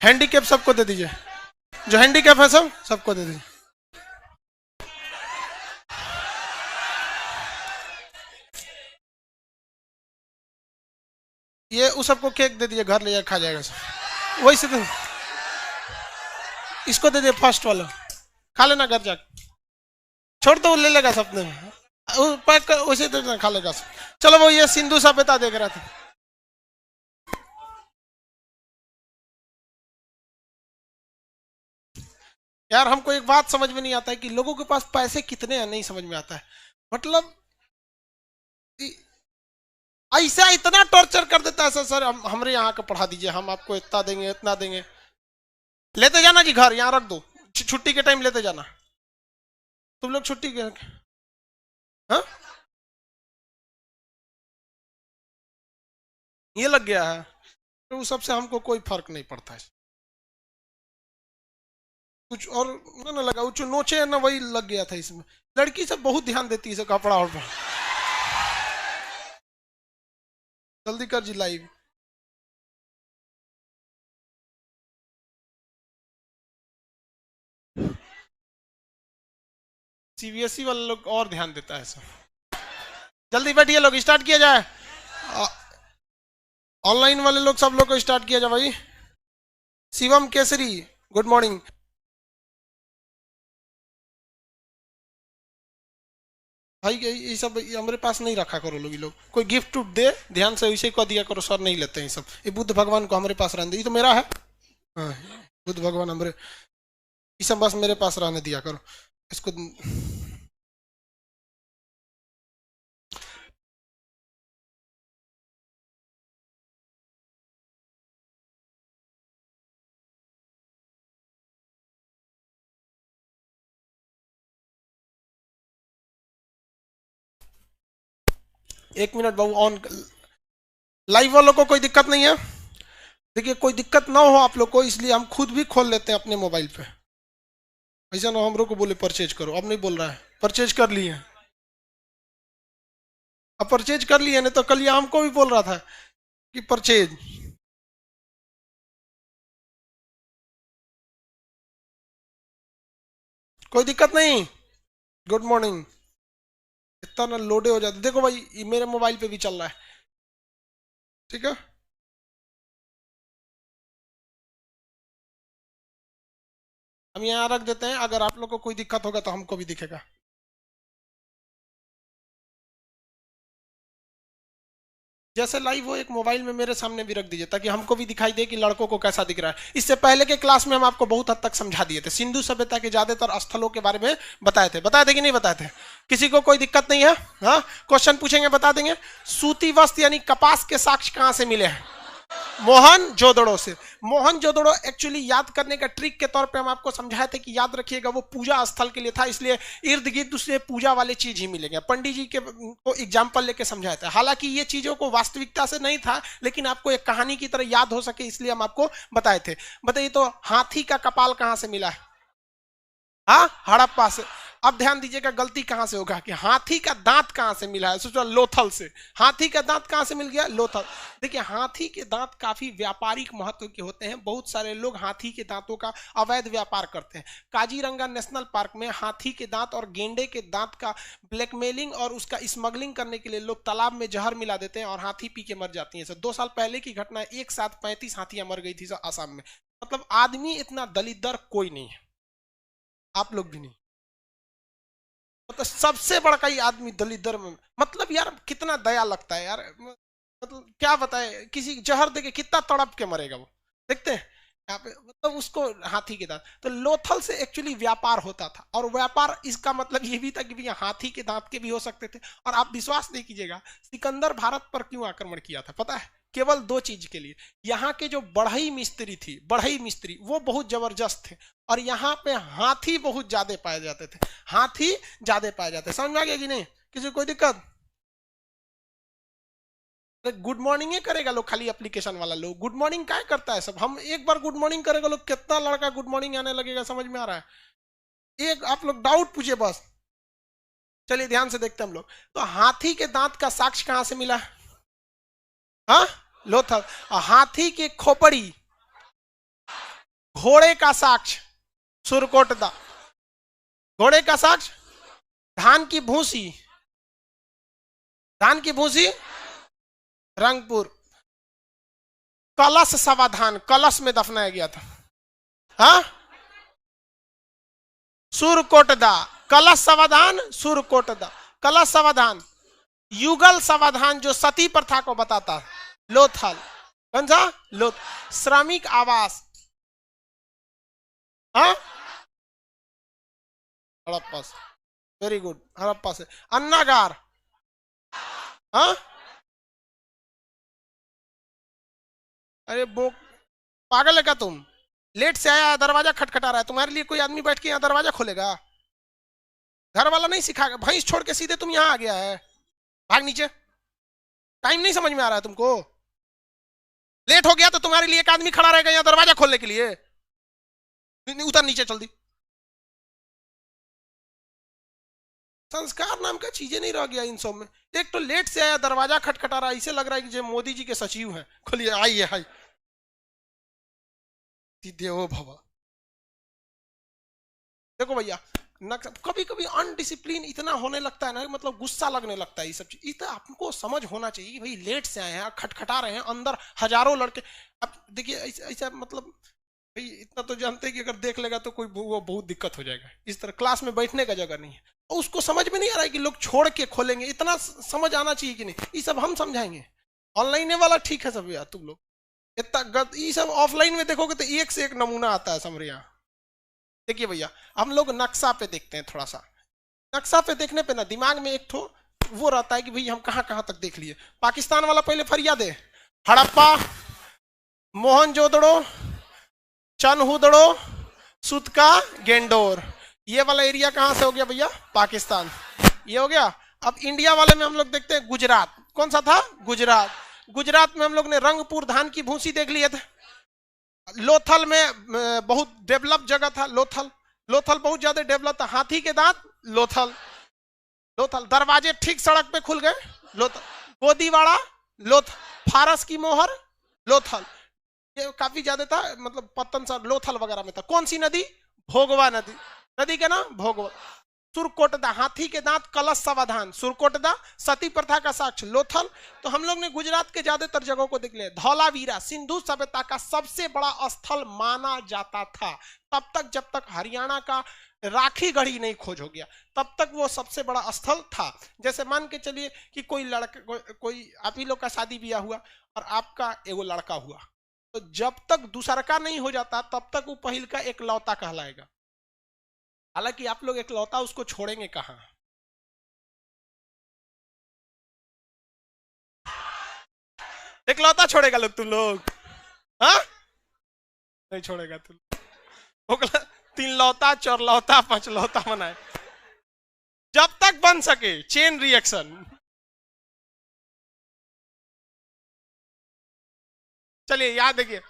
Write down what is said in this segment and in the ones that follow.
Handicap सबको दे दीजिए, जो हैंडीकैप है सब सबको दे दीजिए। ये उस सबको केक दे दीजिए, घर ले जाकर खा जाएगा सब। वही से इसको दे दे, फर्स्ट वाला खा लेना घर जाकर, छोड़ दो ले लेगा सपने में, पैक कर उसे दे देना, खा लेगा सब। चलो वो ये सिंधु सभ्यता देख रहा था। यार हमको एक बात समझ में नहीं आता है कि लोगों के पास पैसे कितने हैं, नहीं समझ में आता है। मतलब ऐसा इतना टॉर्चर कर देता है सर, सर हमारे यहाँ का पढ़ा दीजिए, हम आपको इतना देंगे इतना देंगे। लेते जाना जी घर, यहाँ रख दो, छुट्टी के टाइम लेते जाना। तुम लोग छुट्टी के हाँ ये लग गया है, तो उस सबसे हमको कोई फर्क नहीं पड़ता है। कुछ और ना लगा, वो जो नोचे है ना वही लग गया था इसमें। लड़की सब बहुत ध्यान देती है कपड़ा और जल्दी कर जी लाइव। सीबीएसई वाले लोग और ध्यान देता है सब। जल्दी बैठिए लोग, स्टार्ट किया जाए। ऑनलाइन वाले लोग सब लोग को स्टार्ट किया जाए भाई। Shivam Kesari good morning. भाई ये सब हमारे पास नहीं रखा करो लोग, लोग कोई गिफ्ट दे ध्यान से वैसे को दिया करो, सर नहीं लेते हैं सब। ये बुद्ध भगवान को हमारे पास रहने दे, ये तो मेरा है। हाँ बुद्ध भगवान हमारे, ये सब बस मेरे पास रहने दिया करो इसको। 1 मिनट बाबू ऑन। लाइव वालों को कोई दिक्कत नहीं है, देखिए कोई दिक्कत ना हो आप लोग को, इसलिए हम खुद भी खोल लेते हैं अपने मोबाइल पे। ऐसा ना हम लोग को बोले परचेज करो, अब नहीं बोल रहा है, परचेज कर लिए। अब परचेज कर लिए, नहीं तो कल ये हमको भी बोल रहा था कि परचेज। कोई दिक्कत नहीं। Good morning. इतना ना लोडे हो जाते, देखो भाई ये मेरे मोबाइल पे भी चल रहा है, ठीक है। हम यहाँ रख देते हैं, अगर आप लोग को कोई दिक्कत होगा तो हमको भी दिखेगा। जैसे लाइव हो एक मोबाइल में मेरे सामने भी रख दीजिए, ताकि हमको भी दिखाई दे कि लड़कों को कैसा दिख रहा है। इससे पहले के क्लास में हम आपको बहुत हद तक समझा दिए थे, सिंधु सभ्यता के ज्यादातर स्थलों के बारे में बताए थे कि नहीं बताए थे। किसी को कोई दिक्कत नहीं है? हाँ क्वेश्चन पूछेंगे बता देंगे। सूती वस्त्र यानी कपास के साक्ष्य कहां से मिले हैं? मोहनजोदड़ो से। मोहनजोदड़ो एक्चुअली याद करने का ट्रिक के तौर पे हम आपको समझाए थे कि याद रखिएगा वो पूजा स्थल के लिए था, इसलिए इर्द गिर्द उससे पूजा वाले चीज ही मिलेंगे। पंडित जी के को एग्जाम्पल लेके समझाया था, हालांकि ये चीजों को वास्तविकता से नहीं था, लेकिन आपको एक कहानी की तरह याद हो सके इसलिए हम आपको बताए थे। बताइए तो हाथी का कपाल कहां से मिला है? हाँ हड़प्पा से। अब ध्यान दीजिएगा गलती कहां से होगा कि हाथी का दांत कहां से मिला है? सोचो लोथल से। हाथी का दांत कहां से मिल गया? लोथल। देखिए हाथी के दांत काफी व्यापारिक महत्व के होते हैं, बहुत सारे लोग हाथी के दांतों का अवैध व्यापार करते हैं। काजीरंगा नेशनल पार्क में हाथी के दांत और गेंडे के दांत का ब्लैकमेलिंग और उसका स्मगलिंग करने के लिए लोग तालाब में जहर मिला देते हैं और हाथी पी के मर जाती है। 2 साल पहले की घटना, एक साथ 35 हाथियां मर गई थी आसाम में। मतलब आदमी इतना दलिद्र कोई नहीं है, आप लोग भी नहीं। मतलब सबसे बड़ा कई आदमी दलिद्र में, मतलब यार कितना दया लगता है यार। मतलब क्या बताए, किसी जहर देके कितना तड़प के मरेगा वो, देखते हैं यहाँ पे। मतलब उसको हाथी के दांत, तो लोथल से एक्चुअली व्यापार होता था, और व्यापार इसका मतलब ये भी था कि भैया हाथी के दांत के भी हो सकते थे। और आप विश्वास नहीं कीजिएगा सिकंदर भारत पर क्यों आक्रमण किया था पता है? केवल 2 चीज के लिए। यहाँ के जो बढ़ई मिस्त्री थी, बढ़ई मिस्त्री वो बहुत जबरदस्त थे, और यहाँ पे हाथी बहुत ज्यादा पाए जाते थे। हाथी ज्यादा पाए जाते, समझ में आ गया कि नहीं? किसी को कोई दिक्कत? गुड मॉर्निंग ही करेगा लोग, खाली एप्लीकेशन वाला लोग गुड मॉर्निंग क्या करता है सब। हम एक बार गुड मॉर्निंग करेगा लोग, कितना लड़का गुड मॉर्निंग आने लगेगा, समझ में आ रहा है? एक आप लोग डाउट पूछे बस। चलिए ध्यान से देखते हैं हम लोग। तो हाथी के दांत का साक्ष्य कहां से मिला? हाँ लोथल। और हाथी की खोपड़ी, घोड़े का साक्ष्य सुरकोटदा, घोड़े का साक्ष्य धान की भूसी, धान की भूसी रंगपुर, कलश समाधान कलश में दफनाया गया था, हाँ सुरकोटदा, कलश समाधान सुरकोटदा, कलश समाधान, युगल समाधान जो सती प्रथा को बताता है लोथल, कौन सा लोथ, श्रमिक आवास, हाँ हड़प्पा से, वेरी गुड हड़प्पा से, अन्नागार, हाँ अरे वो पागल है क्या तुम, लेट से आया दरवाजा खटखटा रहा है, तुम्हारे लिए कोई आदमी बैठ के यहाँ दरवाजा खोलेगा, घर वाला नहीं सिखा, भैंस छोड़ के सीधे तुम यहाँ आ गया है, भाग नीचे, टाइम नहीं समझ में आ रहा है तुमको, लेट हो गया तो तुम्हारे लिए एक आदमी खड़ा रहेगा यहाँ दरवाजा खोलने के लिए, उतर नीचे जल्दी, संस्कार नाम का चीजें नहीं रह गया इन सब में, एक तो लेट से आया दरवाजा खटखटा रहा है, इसे लग रहा है कि जो मोदी जी के सचिव हैं, खोलिए आइए हाई देवो भवा। देखो भैया कभी कभी अनडिसिप्लिन इतना होने लगता है ना, मतलब गुस्सा लगने लगता है, ये सब चीज इतना आपको समझ होना चाहिए, भाई लेट से आए हैं खटखटा रहे हैं, अंदर हजारों लड़के, अब देखिए ऐसा मतलब भाई इतना तो जानते हैं कि अगर देख लेगा तो कोई वो बहुत दिक्कत हो जाएगा, इस तरह क्लास में बैठने का जगह नहीं है, और उसको समझ में नहीं आ रहा है कि लोग छोड़ के खोलेंगे, इतना समझ आना चाहिए कि नहीं, ये सब हम समझाएंगे, ऑनलाइन वाला ठीक है सब यार, तुम लोग इतना ये सब ऑफलाइन में देखोगे तो एक से एक नमूना आता है समरिया। देखिए भैया हम लोग नक्शा पे देखते हैं, थोड़ा सा नक्शा पे देखने पे ना दिमाग में एक ठो वो रहता है कि भाई हम कहां कहां तक देख लिए, पाकिस्तान वाला पहले फरियाद है, हड़प्पा, मोहनजोदड़ो, चनहुदड़ो, सुतका, गेंडोर, ये वाला एरिया कहां से हो गया भैया, पाकिस्तान, ये हो गया। अब इंडिया वाले में हम लोग देखते हैं गुजरात, कौन सा था गुजरात, गुजरात में हम लोग ने रंगपुर धान की भूसी देख लिए थे, लोथल में बहुत डेवलप जगह था, लोथल, लोथल बहुत ज्यादा डेवलप था, हाथी के दांत लोथल, लोथल दरवाजे ठीक सड़क पे खुल गए लोथल, गोदीवाड़ा लोथल, फारस की मोहर लोथल, ये काफी ज्यादा था, मतलब पत्तन सा लोथल वगैरह में था। कौन सी नदी, भोगवा नदी, नदी का नाम भोगवा, सुरकोटदा हाथी के दांत कलश समाधान सुरकोटदा, सती प्रथा का साक्ष्य लोथल। तो हम लोग ने गुजरात के ज्यादातर जगहों को देख लिया। धौलावीरा सिंधु सभ्यता का सबसे बड़ा स्थल माना जाता था तब तक जब तक हरियाणा का राखी गढ़ी नहीं खोज हो गया, तब तक वो सबसे बड़ा स्थल था। जैसे मान के चलिए कि कोई लड़का, कोई आप ही लोग का शादी ब्याह हुआ और आपका एगो लड़का हुआ, तो जब तक दूसरा का नहीं हो जाता तब तक वो पहिल का एकलौता कहलाएगा। हालांकि आप लोग एकलौता उसको छोड़ेंगे कहां, एकलौता छोड़ेगा लोग, तुम लोग हाँ नहीं छोड़ेगा तुम, तीन लौता चौरलौता पांचलौता बनाए जब तक बन सके, चेन रिएक्शन। चलिए याद देखिए,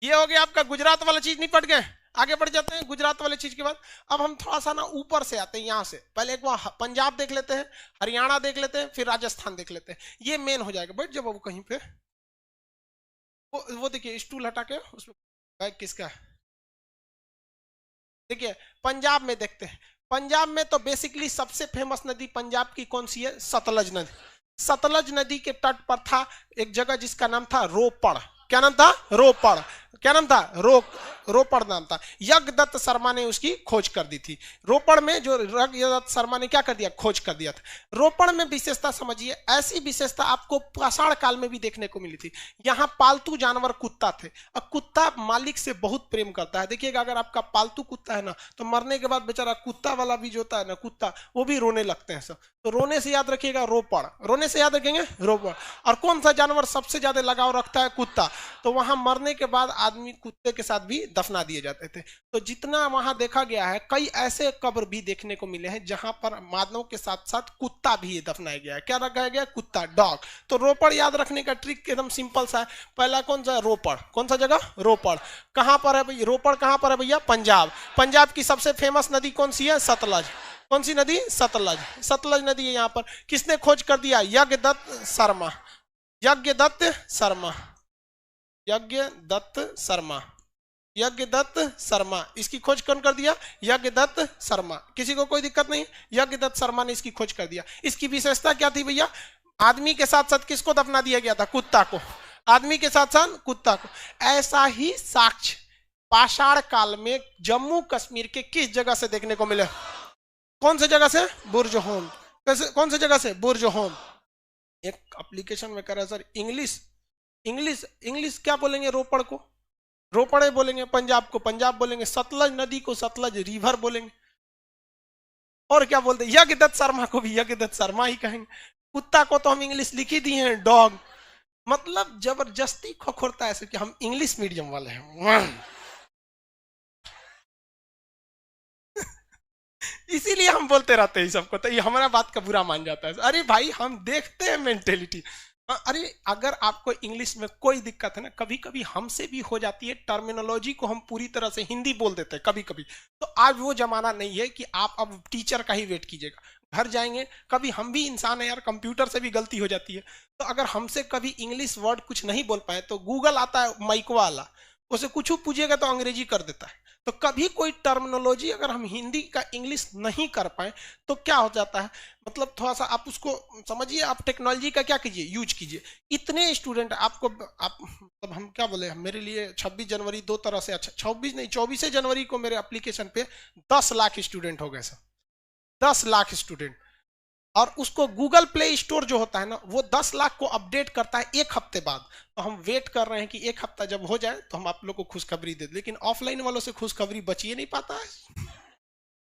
ये हो गया आपका गुजरात वाला चीज, निपट गए। आगे बढ़ जाते हैं गुजरात वाले चीज के बाद। अब हम थोड़ा सा ना ऊपर से आते हैं, यहां से पहले एक बार पंजाब देख लेते हैं, हरियाणा देख लेते हैं, फिर राजस्थान देख लेते हैं। ये मेन हो जाएगा। बैठ जाओ बाबू कहीं पे, वो देखिए स्टूल हटा के उसमें बैग किसका है। देखिए पंजाब में देखते हैं। पंजाब में तो बेसिकली सबसे फेमस नदी पंजाब की कौन सी है, सतलज नदी। सतलज नदी के तट पर था एक जगह जिसका नाम था रोपड़। क्या नाम था, रोपड़। क्या नाम था, रोपड़ नाम था। यज्ञदत्त शर्मा ने उसकी खोज कर दी थी। रोपड़ में जो यज्ञदत्त शर्मा ने क्या कर दिया, खोज कर दिया था। रोपड़ में विशेषता समझिए, ऐसी विशेषता आपको पाषाण काल में भी देखने को मिली थी। यहाँ पालतू जानवर कुत्ता थे। अब कुत्ता मालिक से बहुत प्रेम करता है। देखिएगा अगर आपका पालतू कुत्ता है ना, तो मरने के बाद बेचारा कुत्ता वाला भी जो होता है ना, कुत्ता वो भी रोने लगते हैं सब। तो रोने से याद रखिएगा रोपड़, रोने से याद रखेंगे रोपड़। और कौन सा जानवर सबसे ज्यादा लगाव रखता है, कुत्ता। तो वहां मरने के बाद आदमी कुत्ते के साथ भी दफना दिए जाते थे। तो जितना वहां देखा गया है, कई ऐसे कब्र भी देखने को मिले हैं जहां पर मानव के साथ साथ कुत्ता भी दफनाया गया है। क्या रखा गया, कुत्ता, डॉग। तो रोपड़ याद रखने का ट्रिक एकदम सिंपल सा है। पहला कौन सा, रोपड़। कौन सा जगह, रोपड़। कहां पर है भाई, रोपड़ कहां पर है भैया, पंजाब। पंजाब की सबसे फेमस नदी कौन सी है, सतलज। कौन सी नदी, सतलज। सतलज नदी है यहाँ पर। किसने खोज कर दिया, यज्ञदत्त शर्मा। यज्ञदत्त शर्मा, यज्ञदत्त शर्मा, यज्ञदत्त शर्मा, इसकी खोज कौन कर दिया? यज्ञदत्त शर्मा। किसी को कोई दिक्कत नहीं? यज्ञदत्त शर्मा ने इसकी खोज कर दिया। इसकी विशेषता क्या थी भैया? आदमी के साथ साथ किसको दफना दिया गया था? कुत्ता को। आदमी के साथ साथ कुत्ता को। ऐसा ही साक्ष्य पाषाण काल में जम्मू कश्मीर के किस जगह से देखने को मिले? कौन से जगह से? बुर्जहोम। कौन से जगह से? बुर्जहोम। एक एप्लीकेशन में कह रहा है सर इंग्लिश इंग्लिश इंग्लिश क्या बोलेंगे? रोपड़ को रोपड़े बोलेंगे, पंजाब को पंजाब बोलेंगे, सतलज नदी को सतलज रिवर बोलेंगे, और क्या बोलते हैं? यज्ञदत्त शर्मा को भी यज्ञदत्त शर्मा ही कहेंगे। कुत्ता को तो हम इंग्लिश लिखी दी है, डॉग। मतलब जबरदस्ती खोखोरता है ऐसे कि हम इंग्लिश मीडियम वाले हैं। इसीलिए हम बोलते रहते हैं सबको, तो ये हमारा बात का बुरा मान जाता है। अरे भाई हम देखते हैं मेंटेलिटी। अरे अगर आपको इंग्लिश में कोई दिक्कत है ना, कभी कभी हमसे भी हो जाती है, टर्मिनोलॉजी को हम पूरी तरह से हिंदी बोल देते हैं कभी कभी। तो आज वो जमाना नहीं है कि आप अब टीचर का ही वेट कीजिएगा, घर जाएंगे, कभी हम भी इंसान है यार, कंप्यूटर से भी गलती हो जाती है। तो अगर हमसे कभी इंग्लिश वर्ड कुछ नहीं बोल पाए तो गूगल आता है माइकवा वाला, उसे कुछ पूछिएगा तो अंग्रेजी कर देता है। तो कभी कोई टर्मिनोलॉजी अगर हम हिंदी का इंग्लिश नहीं कर पाए तो क्या हो जाता है, मतलब थोड़ा सा आप उसको समझिए, आप टेक्नोलॉजी का क्या कीजिए? यूज कीजिए। इतने स्टूडेंट आपको आप मतलब हम क्या बोले, मेरे लिए 26 जनवरी दो तरह से अच्छा, 26 नहीं 24 जनवरी को मेरे एप्लीकेशन पे 10 लाख स्टूडेंट हो गए सर, 10 लाख स्टूडेंट। और उसको गूगल प्ले स्टोर जो होता है ना, वो 10 लाख को अपडेट करता है एक हफ्ते बाद। तो हम वेट कर रहे हैं कि एक हफ्ता जब हो जाए तो हम आप लोग को खुशखबरी दे दें, लेकिन ऑफलाइन वालों से खुशखबरी बची नहीं पाता है।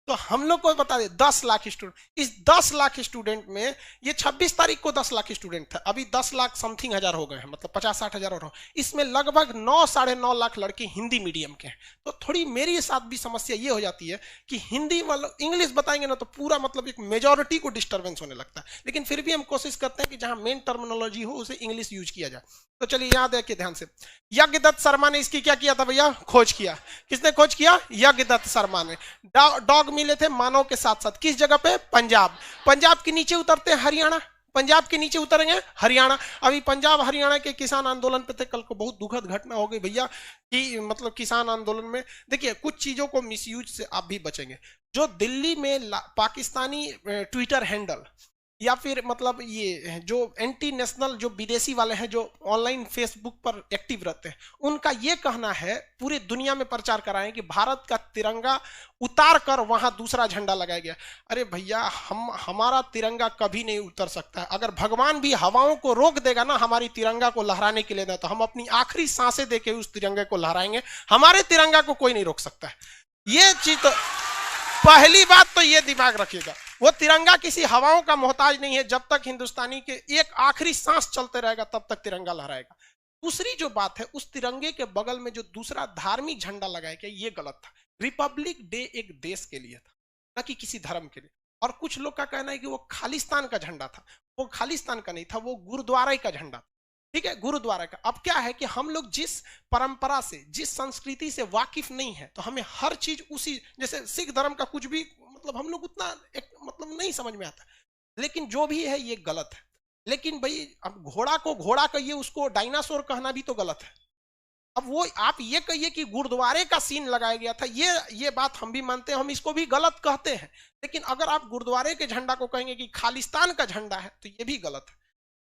तो हम लोग को बता दे 10 लाख स्टूडेंट, इस 10 लाख स्टूडेंट में ये 26 तारीख को 10 लाख स्टूडेंट था, अभी 10 लाख समथिंग हजार हो गए हैं, मतलब 50-60 हजार और हो। इसमें लगभग 9-9.5 लाख लड़के हिंदी मीडियम के हैं। तो थोड़ी मेरे साथ भी समस्या ये हो जाती है कि हिंदी वालों इंग्लिश बताएंगे ना तो पूरा मतलब एक मेजोरिटी को डिस्टर्बेंस होने लगता है। लेकिन फिर भी हम कोशिश करते हैं कि जहां मेन टर्मिनोलॉजी हो उसे इंग्लिश यूज किया जाए। तो चलिए याद है कि ध्यान से, यज्ञदत्त शर्मा ने इसकी क्या किया था भैया? खोज किया। किसने खोज किया? यज्ञदत्त शर्मा ने। डॉग मिले थे मानव के साथ साथ, किस जगह पे? पंजाब। पंजाब के नीचे उतरते हैं हरियाणा, पंजाब के नीचे उतरेंगे हरियाणा। अभी पंजाब हरियाणा के किसान आंदोलन पे थे, कल को बहुत दुखद घटना हो गई भैया कि मतलब किसान आंदोलन में देखिए कुछ चीजों को मिसयूज से आप भी बचेंगे। जो दिल्ली में पाकिस्तानी ट्विटर हैंडल या फिर मतलब ये जो एंटी नेशनल जो विदेशी वाले हैं जो ऑनलाइन फेसबुक पर एक्टिव रहते हैं, उनका ये कहना है, पूरे दुनिया में प्रचार कराएं कि भारत का तिरंगा उतार कर वहां दूसरा झंडा लगाया गया। अरे भैया हमारा तिरंगा कभी नहीं उतर सकता है। अगर भगवान भी हवाओं को रोक देगा ना हमारी तिरंगा को लहराने के लिए ना, तो हम अपनी आखिरी सांसें देके उस तिरंगे को लहराएंगे। हमारे तिरंगा को कोई नहीं रोक सकता है। ये चीज तो पहली बात तो ये दिमाग रखिएगा, वो तिरंगा किसी हवाओं का मोहताज नहीं है। जब तक हिंदुस्तानी के एक आखिरी सांस चलते रहेगा तब तक तिरंगा लहराएगा। दूसरी जो बात है, उस तिरंगे के बगल में जो दूसरा धार्मिक झंडा लगाया गया, ये गलत था। रिपब्लिक डे एक देश के लिए था, न कि किसी धर्म के लिए। और कुछ लोग का कहना है कि वो खालिस्तान का झंडा था। वो खालिस्तान का नहीं था, वो गुरुद्वारा का झंडा था। ठीक है, गुरुद्वारा का। अब क्या है कि हम लोग जिस परंपरा से, जिस संस्कृति से वाकिफ नहीं है, तो हमें हर चीज उसी, जैसे सिख धर्म का कुछ भी मतलब हम लोग उतना मतलब नहीं समझ में आता। लेकिन जो भी है ये गलत है। लेकिन भाई अब घोड़ा को घोड़ा कहिए, उसको डायनासोर कहना भी तो गलत है। अब वो आप ये कहिए कि गुरुद्वारे का सीन लगाया गया था, ये बात हम भी मानते हैं, हम इसको भी गलत कहते हैं। लेकिन अगर आप गुरुद्वारे के झंडा को कहेंगे कि खालिस्तान का झंडा है, तो ये भी गलत है।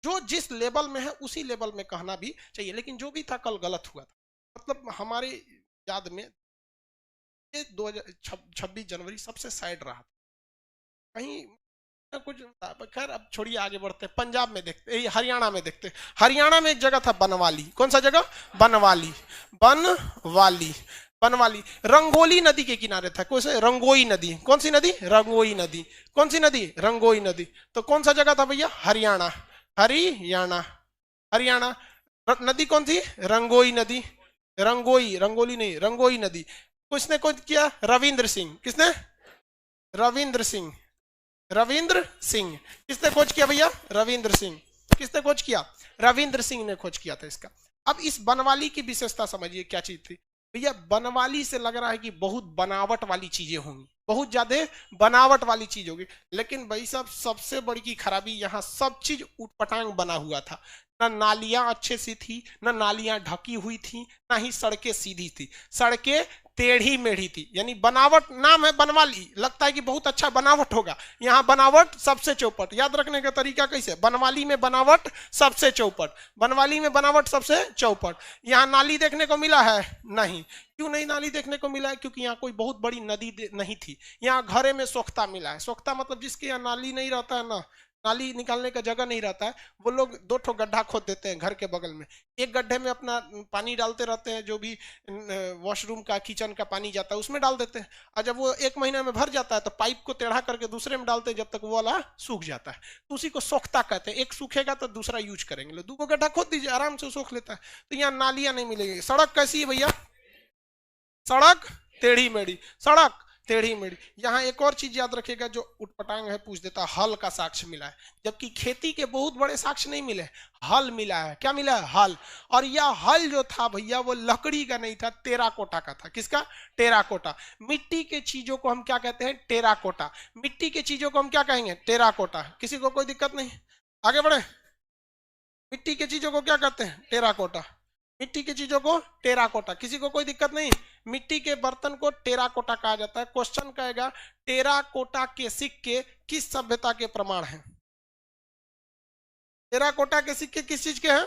जो जिस लेवल में है उसी लेवल में कहना भी चाहिए। लेकिन जो भी था कल गलत हुआ था। मतलब हमारे याद में 26 जनवरी सबसे साइड रहा था कहीं कुछ। खैर अब छोड़िए, आगे बढ़ते हैं। पंजाब में देखते, हरियाणा में देखते। हरियाणा में एक जगह था बनवाली। कौन सा जगह? बनवाली। बनवाली बनवाली रंगोली नदी के किनारे था। कौन से? रंगोई नदी। कौन सी नदी? रंगोई नदी। कौन सी नदी? रंगोई नदी। तो कौन सा जगह था भैया? हरियाणा। हरियाणा हरियाणा। नदी कौन थी? रंगोई नदी। रंगोई, रंगोली नहीं, रंगोई नदी। किसने खोज किया? रविंद्र सिंह। किसने? रविंद्र सिंह। रविंद्र सिंह। किसने खोज किया भैया? रविंद्र सिंह। किसने खोज किया? रविंद्र सिंह ने खोज किया था इसका। अब इस बनवाली की विशेषता समझिए क्या चीज थी भैया। बनवाली से लग रहा है कि बहुत बनावट वाली चीजें होंगी, बहुत ज्यादा बनावट वाली चीज होगी। लेकिन भाई साहब सबसे बड़ी की खराबी, यहाँ सब चीज उटपटांग बना हुआ था। ना नालियां अच्छे से थी, ना नालियां ढकी हुई थी, ना ही सड़कें सीधी थी, सड़कें टेढ़ी मेढ़ी थी। यानी बनावट, नाम है बनवाली, लगता है कि बहुत अच्छा बनावट होगा, यहाँ बनावट सबसे चौपट। याद रखने का तरीका कैसे, बनवाली में बनावट सबसे चौपट, बनवाली में बनावट सबसे चौपट। यहाँ नाली देखने को मिला है नहीं, क्यों नहीं नाली देखने को मिला है, क्योंकि यहाँ कोई बहुत बड़ी नदी नहीं थी। यहाँ घरे में सोख्ता मिला है। सोख्ता मतलब जिसके यहाँ नाली नहीं रहता है ना, नाली निकालने का जगह नहीं रहता है, वो लोग 2 गड्ढा खोद देते हैं घर के बगल में, एक गड्ढे में अपना पानी डालते रहते हैं, जो भी वॉशरूम का किचन का पानी जाता है उसमें डाल देते हैं, और जब वो 1 महीने में भर जाता है तो पाइप को टेढ़ा करके दूसरे में डालते हैं, जब तक वो वाला सूख जाता है, तो उसी को सोखता कहते हैं। एक सूखेगा तो दूसरा यूज करेंगे, 2 गड्ढा खोद दीजिए, आराम से सोख लेता है। तो यहाँ नालियां नहीं मिलेगी। सड़क कैसी है भैया, सड़क टेढ़ी मेढ़ी, सड़क टेढ़ी मेढ़ी। यहाँ एक और चीज याद रखिएगा जो उटपटांग है पूछ देता, हल का साक्ष्य मिला है, जबकि खेती के बहुत बड़े साक्ष्य नहीं मिले, हल मिला है। क्या मिला है, हल। और यह हल जो था भैया वो लकड़ी का नहीं था, टेराकोटा का था। किसका, टेराकोटा। मिट्टी के चीजों को हम क्या कहते हैं, टेराकोटा। मिट्टी के चीजों को हम क्या कहेंगे, टेराकोटा। किसी को कोई दिक्कत नहीं, आगे बढ़े। मिट्टी के चीजों को क्या कहते हैं, टेराकोटा। मिट्टी की चीजों को टेराकोटा, किसी को कोई दिक्कत नहीं। मिट्टी के बर्तन को टेराकोटा कहा जाता है। क्वेश्चन कहेगा टेराकोटा के सिक्के किस सभ्यता के प्रमाण हैं। टेराकोटा के सिक्के किस चीज के हैं,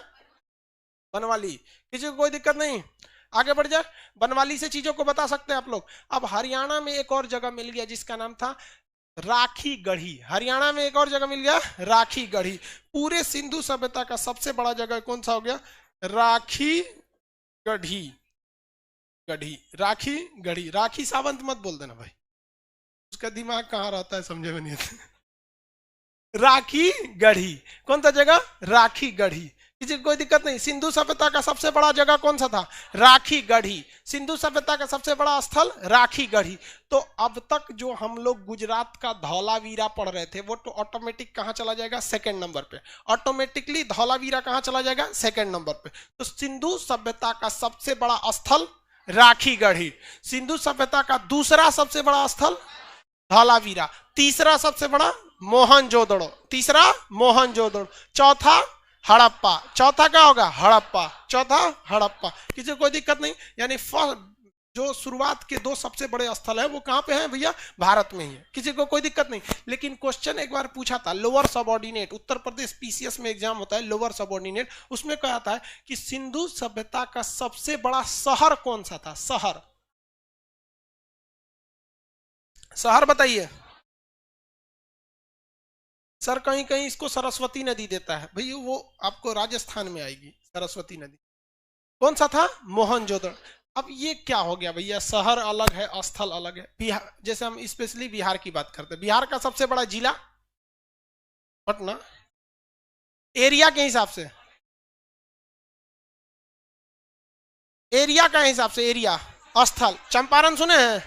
बनवाली। किसी को कोई दिक्कत नहीं, आगे बढ़ जाए। बनवाली से चीजों को बता सकते हैं आप लोग। अब हरियाणा में एक और जगह मिल गया जिसका नाम था राखी गढ़ी। हरियाणा में एक और जगह मिल गया राखी गढ़ी। पूरे सिंधु सभ्यता का सबसे बड़ा जगह कौन सा हो गया, राखी गढ़ी। गढ़ी, राखी गढ़ी। राखी सावंत मत बोल देना भाई, उसका दिमाग कहाँ रहता है समझे में नहीं आता। राखी गढ़ी, कौन सा जगह, राखी गढ़ी। किसी को कोई दिक्कत नहीं। सिंधु सभ्यता का सबसे बड़ा जगह कौन सा था, राखी गढ़ी। सिंधु सभ्यता का सबसे बड़ा स्थल राखी गढ़ी। तो अब तक जो हम लोग गुजरात का धौलावीरा पढ़ रहे थे वो तो ऑटोमेटिक कहां चला जाएगा, सेकंड नंबर पे। ऑटोमेटिकली धौलावीरा कहां चला जाएगा, सेकंड नंबर पे। तो सिंधु सभ्यता का सबसे बड़ा स्थल राखी गढ़ी। सिंधु सभ्यता का दूसरा सबसे बड़ा स्थल धौलावीरा। तीसरा सबसे बड़ा मोहनजोदड़ो। तीसरा मोहनजोदड़ो। चौथा हड़प्पा। चौथा क्या होगा, हड़प्पा। चौथा हड़प्पा। किसी को कोई दिक्कत नहीं। यानी जो शुरुआत के 2 सबसे बड़े स्थल है वो कहां पे हैं भैया, भारत में ही है। किसी को कोई दिक्कत नहीं। लेकिन क्वेश्चन एक बार पूछा था lower subordinate, Uttar Pradesh PCS में एग्जाम होता है लोअर सबऑर्डिनेट, उसमें कहा था कि सिंधु सभ्यता का सबसे बड़ा शहर कौन सा था। शहर, शहर बताइए सर। कहीं कहीं इसको सरस्वती नदी देता है भैया, वो आपको राजस्थान में आएगी सरस्वती नदी। कौन सा था, मोहनजोदड़ो। अब ये क्या हो गया भैया, शहर अलग है स्थल अलग है। बिहार, जैसे हम स्पेशली बिहार की बात करते हैं, बिहार का सबसे बड़ा जिला पटना, एरिया के हिसाब से, एरिया का हिसाब से, एरिया स्थल। चंपारण सुने हैं,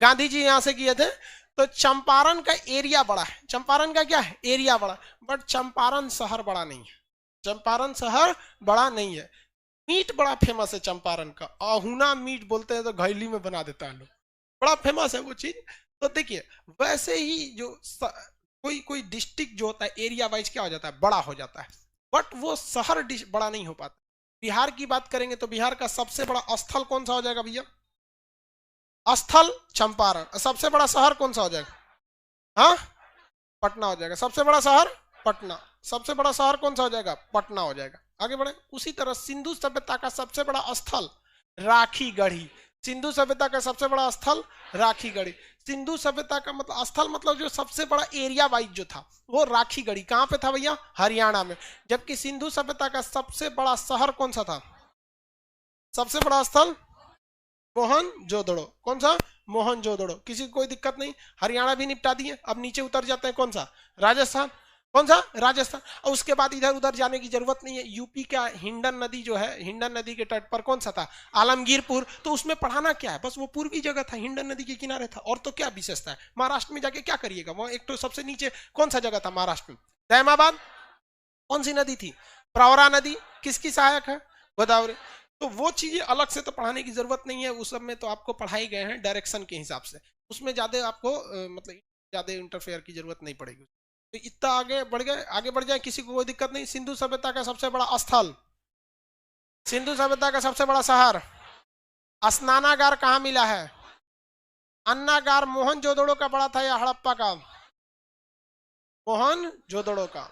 गांधी जी यहां से किए थे। तो चंपारण का एरिया बड़ा है। चंपारण का क्या है, एरिया बड़ा, बट चंपारण शहर बड़ा नहीं है। चंपारण शहर बड़ा नहीं है। मीट बड़ा फेमस है चंपारण का, अहुना मीट बोलते हैं, तो घैली में बना देता है लोग, बड़ा फेमस है वो चीज। तो देखिए वैसे ही जो कोई कोई डिस्ट्रिक्ट जो होता है एरिया वाइज क्या हो जाता है, बड़ा हो जाता है, बट वो शहर बड़ा नहीं हो पाता। बिहार की बात करेंगे तो बिहार का सबसे बड़ा स्थल कौन सा हो जाएगा भैया, स्थल चंपारण। सबसे बड़ा शहर कौन सा हो जाएगा, हाँ पटना हो जाएगा। सबसे बड़ा शहर पटना। सबसे बड़ा शहर कौन सा हो जाएगा, पटना हो जाएगा। आगे बढ़े। उसी तरह सिंधु सभ्यता का सबसे बड़ा स्थल राखी गढ़ी। सिंधु सभ्यता का सबसे बड़ा स्थल राखी गढ़ी। सिंधु सभ्यता का मतलब स्थल मतलब जो सबसे बड़ा एरिया वाइज जो था वो राखी गढ़ी। कहां पे था भैया, हरियाणा में। जबकि सिंधु सभ्यता का सबसे बड़ा शहर कौन सा था, सबसे बड़ा स्थल मोहनजोदड़ो। कौन सा, मोहनजोदड़ो। किसी को कोई दिक्कत नहीं। हरियाणा भी निपटा दिए। अब नीचे उतर जाते हैं, कौन सा, राजस्थान। कौन सा, राजस्थान। और उसके बाद इधर उधर जाने की जरूरत नहीं है। यूपी का हिंडन नदी जो है, हिंडन नदी के तट पर कौन सा था, आलमगीरपुर। तो उसमें पढ़ाना क्या है, बस वो पूर्वी जगह था, हिंडन नदी के किनारे था, और तो क्या विशेषता है। महाराष्ट्र में जाके क्या करिएगा, वहां एक तो सबसे नीचे कौन सा जगह था महाराष्ट्र में, दैमाबाद। कौन सी नदी थी, प्रवरा नदी। किसकी सहायक है, गोदावरी। तो वो चीजें अलग से तो पढ़ाने की जरूरत नहीं है। उस सब में तो आपको पढ़ाई गए हैं डायरेक्शन के हिसाब से, उसमें ज्यादा आपको मतलब ज्यादा इंटरफेयर की जरूरत नहीं पड़ेगी। तो इतना आगे बढ़ गए, आगे बढ़ जाए, किसी को कोई दिक्कत नहीं। सिंधु सभ्यता का सबसे बड़ा स्थल, सिंधु सभ्यता का सबसे बड़ा शहर, स्नानागार कहाँ मिला है? अन्नागार मोहनजोदड़ो का बड़ा था या हड़प्पा का? मोहनजोदड़ो का।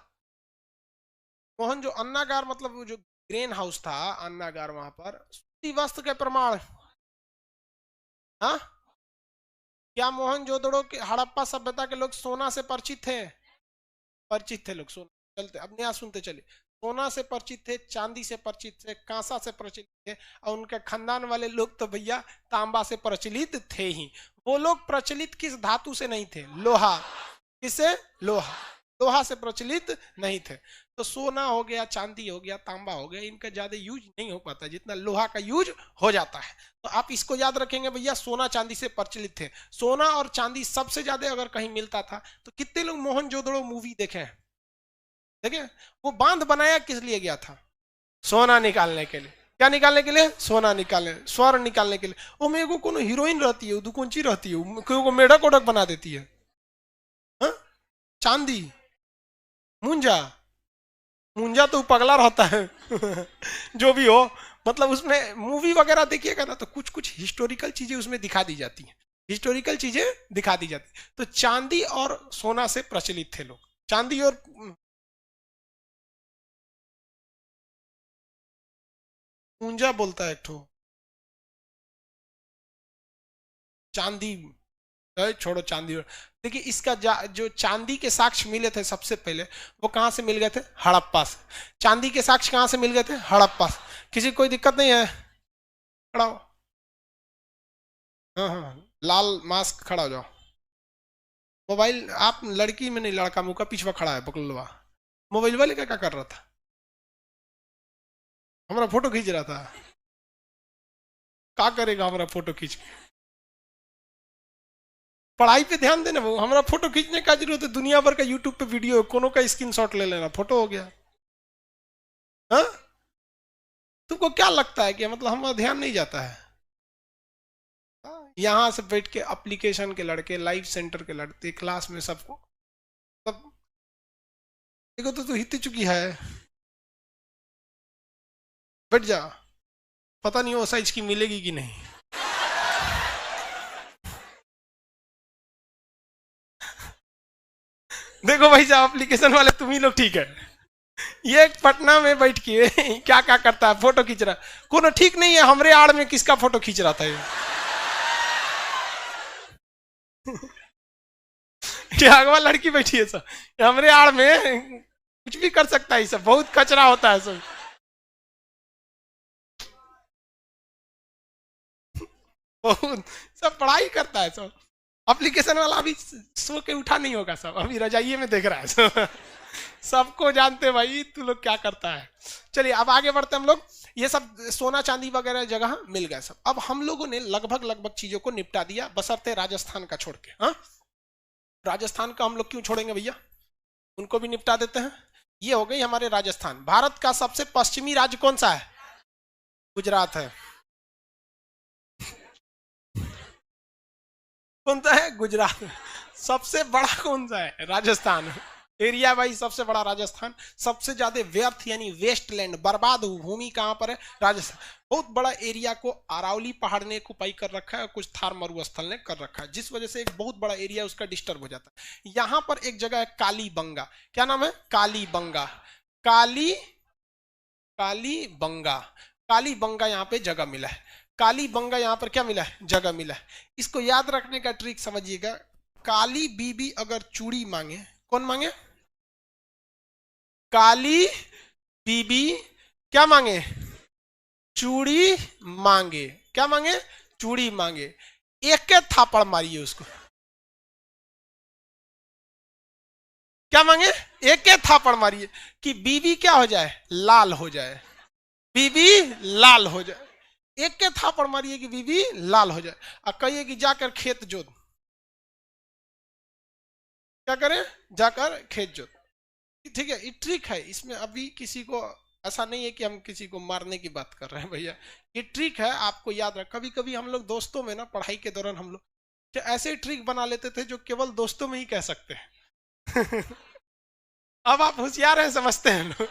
मोहन जो अन्नागार मतलब जो ग्रेन हाउस था, अन्नागार, वहां पर सूती वस्त्र के प्रमाण। हाँ, क्या मोहनजोदड़ो के हड़प्पा सभ्यता के लोग सोना से परिचित थे? परिचित थे लोग सोना। चलते अब नया सुनते चले। सोना से परिचित थे, चांदी से परिचित थे, कांसा से परिचित थे, और उनके खानदान वाले लोग तो भैया तांबा से प्रचलित थे ही। वो लोग प्रचलित किस धातु से नहीं थे? लोहा। किससे? लोहा। लोहा से प्रचलित नहीं थे। तो सोना हो गया, चांदी हो गया, तांबा हो गया, इनका ज्यादा यूज नहीं हो पाता जितना लोहा का यूज हो जाता है। तो आप इसको याद रखेंगे भैया, सोना चांदी से प्रचलित थे। सोना और चांदी सबसे ज्यादा अगर कहीं मिलता था तो कितने लोग मोहनजोदड़ो मूवी देखे हैं? देखे? वो बांध बनाया किस लिए गया था? सोना निकालने के लिए। क्या निकालने के लिए? सोना निकालने, स्वर्ण निकालने के लिए। वो मेरे को कोनो हीरोइन रहती है, दुकुंची रहती है, को मेढक ओढक बना देती है। हा? चांदी, मुंजा, मुंजा तो पगला रहता है जो भी हो, मतलब उसमें मूवी वगैरह देखिएगा ना तो कुछ कुछ हिस्टोरिकल चीजें उसमें दिखा दी जाती हैं, हिस्टोरिकल चीजें दिखा दी जाती। तो चांदी और सोना से प्रचलित थे लोग। चांदी और मुंजा बोलता है एक ठो, चांदी। छोड़ो चांदी। देखिए इसका जो चांदी के साक्ष्य मिले थे सबसे पहले, वो कहां से मिल गए थे? हड़प्पा से। चांदी के साक्ष्य कहां से मिल गए थे? हड़प्पा से। किसी को कोई दिक्कत नहीं है? खड़ा हो। हाँ हाँ, लाल मास्क, खड़ा हो जाओ। मोबाइल, आप लड़की में नहीं, लड़का मुंह का पिछवा खड़ा है बकलवा। मोबाइल वाले क्या कर रहा था? हमारा फोटो खींच रहा था। क्या करेगा हमारा फोटो खींच के? पढ़ाई पे ध्यान देना। वो हमारा फोटो खींचने का जरूरत है? दुनिया भर का यूट्यूब पे वीडियो, कोनो का स्क्रीनशॉट ले लेना, फोटो हो गया। हाँ, तुमको क्या लगता है कि मतलब हमारा ध्यान नहीं जाता है? यहां से बैठ के एप्लीकेशन के लड़के, लाइव सेंटर के लड़के, क्लास में सबको सब देखो तो तू हित चुकी है। बैठ जा, पता नहीं वो साइज की मिलेगी कि नहीं। देखो भाई साहब, एप्लीकेशन वाले तुम ही लोग ठीक है। ये पटना में बैठ के क्या क्या करता है, फोटो खींच रहा है। कोनो ठीक नहीं है, हमरे आड़ में किसका फोटो खींच रहा था ये? क्या अगवा लड़की बैठी है सब, हमरे आड़ में कुछ भी कर सकता है। सब बहुत कचरा होता है सब। बहुत सब पढ़ाई करता है सब। एप्लीकेशन वाला अभी सो के उठा नहीं होगा, सब अभी रजाइये में देख रहा है सब। सबको जानते भाई तू लोग क्या करता है। चलिए अब आगे बढ़ते हम लोग। ये सब सोना चांदी वगैरह जगह मिल गए सब। अब हम लोगों ने लगभग लगभग चीजों को निपटा दिया, बशर्ते राजस्थान का छोड़ के। हाँ, राजस्थान का हम लोग क्यों छोड़ेंगे भैया, उनको भी निपटा देते हैं। ये हो गई हमारे राजस्थान। भारत का सबसे पश्चिमी राज्य कौन सा है? गुजरात है। कौन सा है? गुजरात। सबसे बड़ा कौन सा है? राजस्थान। एरिया वाइज सबसे बड़ा राजस्थान। सबसे ज्यादा व्यर्थ यानी वेस्टलैंड, बर्बाद भूमि कहां पर है? राजस्थान। बहुत बड़ा एरिया को अरावली पहाड़ ने ऑक्युपाई कर रखा है और कुछ थार मरुस्थल ने कर रखा है, जिस वजह से एक बहुत बड़ा एरिया उसका डिस्टर्ब हो जाता है। यहां पर एक जगह है कालीबंगा। क्या नाम है? कालीबंगा। काली कालीबंगा। कालीबंगा यहाँ पे जगह मिला है। कालीबंगा यहाँ पर क्या मिला है? जगह मिला है। इसको याद रखने का ट्रिक समझिएगा। काली बीबी अगर चूड़ी मांगे, कौन मांगे? काली बीबी क्या मांगे? चूड़ी मांगे। क्या मांगे? चूड़ी मांगे। एक के थापड़ मारिए उसको। क्या मांगे? एक के थापड़ मारिए कि बीबी क्या हो जाए? लाल हो जाए। बीबी लाल हो जाए। एक के थापड़ मारिए कि बीबी लाल हो जाए। और कहिए कि जाकर खेत जोत। क्या करें? जाकर खेत जोत। ठीक है, ये ट्रिक है। इसमें अभी किसी को ऐसा नहीं है कि हम किसी को मारने की बात कर रहे हैं भैया। ये ट्रिक है, आपको याद रख। कभी कभी हम लोग दोस्तों में ना, पढ़ाई के दौरान हम लोग ऐसे ट्रिक बना लेते थे जो केवल दोस्तों में ही कह सकते हैं। अब आप होशियार हैं, समझते हैं लोग,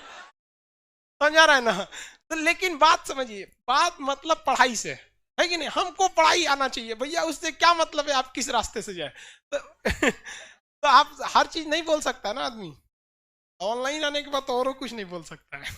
समझ आ रहा है ना। तो लेकिन बात समझिए, बात मतलब पढ़ाई से है कि नहीं, हमको पढ़ाई आना चाहिए भैया, उससे क्या मतलब है आप किस रास्ते से जाए। तो, तो आप हर चीज नहीं बोल सकता ना आदमी, ऑनलाइन आने के बाद तो और कुछ नहीं बोल सकता है।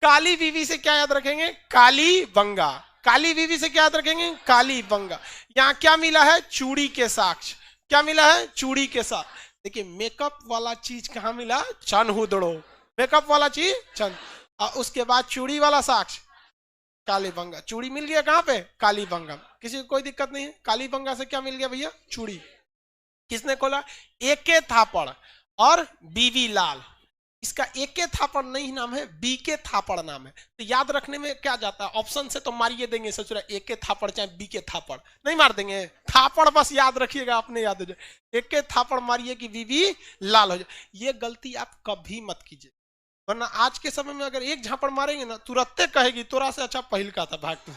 काली बीवी से क्या याद रखेंगे, काली बंगा। काली बीवी से क्या याद रखेंगे, काली बंगा। यहाँ क्या मिला है, चूड़ी के साक्ष्य। क्या मिला है, चूड़ी के साथ। देखिए मेकअप वाला चीज कहाँ मिला, चनहुदड़ो। मेकअप वाला चीज चन, और उसके बाद चूड़ी वाला साक्ष्य काली बंगा। चूड़ी मिल गया कहाँ पे, काली बंगा। किसी को कोई दिक्कत नहीं है, काली बंगा से क्या मिल गया भैया, चूड़ी। किसने खोला, एके थापड़ और बीवी लाल। इसका एके थापड़ नहीं नाम है, बी के थापड़ नाम है। तो याद रखने में क्या जाता है, ऑप्शन से तो मारिए देंगे, सोच रहे एके थापड़ चाहे बी के थापड़, नहीं मार देंगे, थापड़ बस याद रखिएगा, अपने याद हो जाए। एके थापड़ मारिए कि बीवी लाल हो जाए। ये गलती आप कभी मत कीजिए, वरना आज के समय में अगर एक झापड़ मारेंगे ना, तुरंत कहेगी तोरा से अच्छा पहल का था, भाग तू।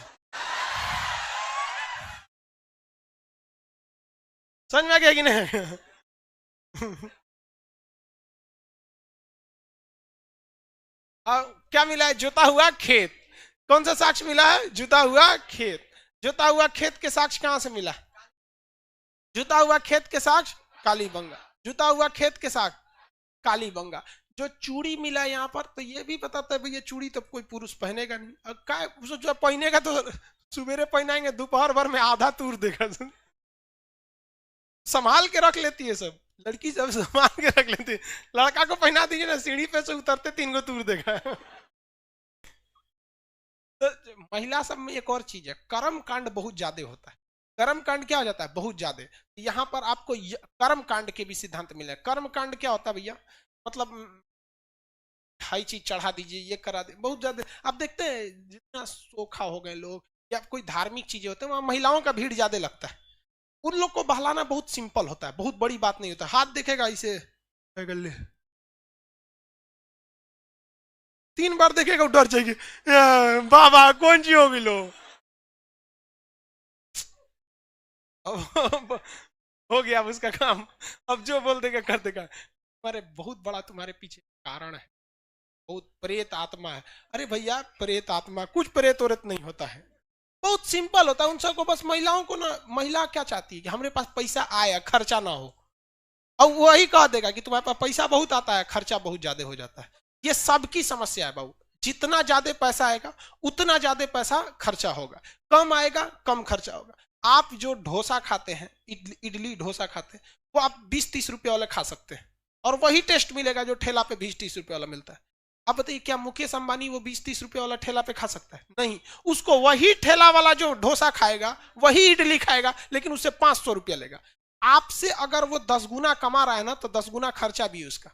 समझ में आ गया कि नहीं। और क्या मिला है, जोता हुआ खेत। कौन सा साक्ष्य मिला है, जुता हुआ खेत। जुता हुआ खेत के साक्ष्य कहां से मिला, जुता हुआ खेत के साक्ष्य काली बंगा। जुता हुआ खेत के साक्ष्य काली बंगा। जो चूड़ी मिला यहाँ पर, तो ये भी बताता है भैया चूड़ी तो कोई पुरुष पहनेगा नहीं, और क्या जो पहनेगा तो सुबेरे पहनाएंगे, दोपहर भर में आधा तूर देगा। संभाल के रख लेती है सब लड़की, सब संभाल के रख लेती है। लड़का को पहना दीजिए ना, सीढ़ी पे से उतरते 3 गो तूर देगा। तो महिला सब में एक और चीज है, कर्म कांड बहुत ज्यादा होता है। कर्म कांड क्या हो जाता है, बहुत ज्यादा। यहाँ पर आपको कर्म कांड के भी सिद्धांत मिले। कर्म कांड क्या होता है भैया, मतलब हाई चीज चढ़ा दीजिए, ये करा दे, बहुत ज्यादा। आप देखते हैं जितना सोखा हो गए लोग, या कोई धार्मिक चीजें होते हैं, वहां महिलाओं का भीड़ ज्यादा लगता है। उन लोग को बहलाना बहुत सिंपल होता है, बहुत बड़ी बात नहीं होता। हाथ देखेगा इसे, गले 3 बार देखेगा, डर जाएगी, बाबा कौन सी होगी लो। अब हो गया अब उसका काम, अब जो बोल देगा कर देगा। तुम्हारे बहुत बड़ा तुम्हारे पीछे कारण है, बहुत प्रेत आत्मा है। अरे भैया प्रेत आत्मा, कुछ प्रेत औरत नहीं होता है, बहुत सिंपल होता है। उन सबको बस, महिलाओं को ना, महिला क्या चाहती है कि हमारे पास पैसा आए, खर्चा ना हो। और वही कह देगा कि तुम्हारे पास पैसा बहुत आता है, खर्चा बहुत ज्यादा हो जाता है। ये सबकी समस्या है बाबू। जितना ज्यादा पैसा आएगा उतना ज्यादा पैसा खर्चा होगा, कम आएगा कम खर्चा होगा। आप जो डोसा खाते हैं, इडली डोसा खाते हैं, वो आप 20-30 रुपए वाले खा सकते हैं, और वही टेस्ट मिलेगा जो ठेला पे 20-30 रुपए वाला मिलता है। अब बताइए क्या मुकेश अंबानी वो 20-30 रुपए वाला ठेला पे खा सकता है, नहीं। उसको वही ठेला वाला जो डोसा खाएगा, वही इडली खाएगा, लेकिन उससे 500 रुपया लेगा। आपसे अगर वो 10 गुना कमा रहा है ना, तो 10 गुना खर्चा भी है उसका।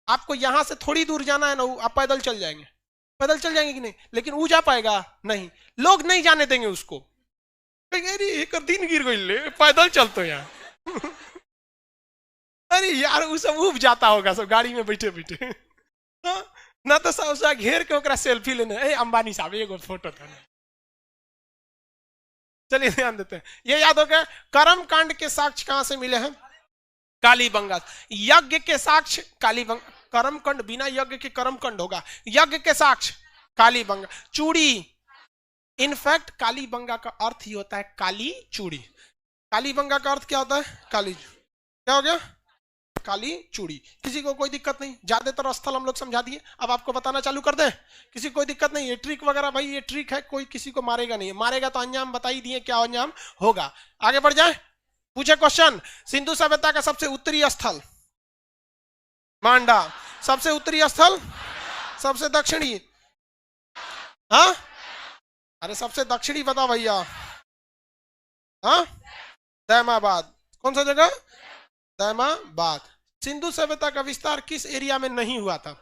आपको यहां से थोड़ी दूर जाना है ना, आप पैदल चल जाएंगे, पैदल चल जाएंगे कि नहीं, लेकिन वो जा पाएगा नहीं, लोग नहीं जाने देंगे उसको। अरे एक दिन गिर गई ले, पैदल चलते यहाँ। अरे यार वो सब उब जाता होगा सब गाड़ी में बैठे बैठे। हाँ? ना तो सब घेर के ओकरा सेल्फी लेने, अंबानी साहब एगो फोटो था। चलिए ध्यान देते हैं, ये याद हो गया। कर्म कांड के साक्ष्य कहां से मिले हैं, कालीबंगा। यज्ञ के साक्ष्य कालीबंगा। कर्म कांड बिना यज्ञ के कर्म कांड होगा, यज्ञ के साक्ष्य कालीबंगा। चूड़ी, इनफैक्ट कालीबंगा का अर्थ ही होता है काली चूड़ी। कालीबंगा का अर्थ क्या होता है, काली। क्या हो गया, काली चूड़ी। किसी को कोई दिक्कत नहीं, ज्यादातर स्थल हम लोग समझा दिए, अब आपको बताना चालू कर दें। किसी को कोई दिक्कत नहीं, ये ट्रिक वगैरह भाई ये ट्रिक है, कोई किसी को मारेगा नहीं, मारेगा तो अंजाम बता ही दिए क्या अंजाम होगा। आगे बढ़ जाए, पूछे क्वेश्चन। सिंधु सभ्यता का सबसे उत्तरी स्थल मांडा, सबसे उत्तरी स्थल, सबसे दक्षिणी, हाँ अरे सबसे दक्षिणी बता भैया, हाँ दैमाबाद। कौन सा जगह, दैमाबाद। सिंधु सभ्यता का विस्तार किस एरिया में नहीं हुआ था,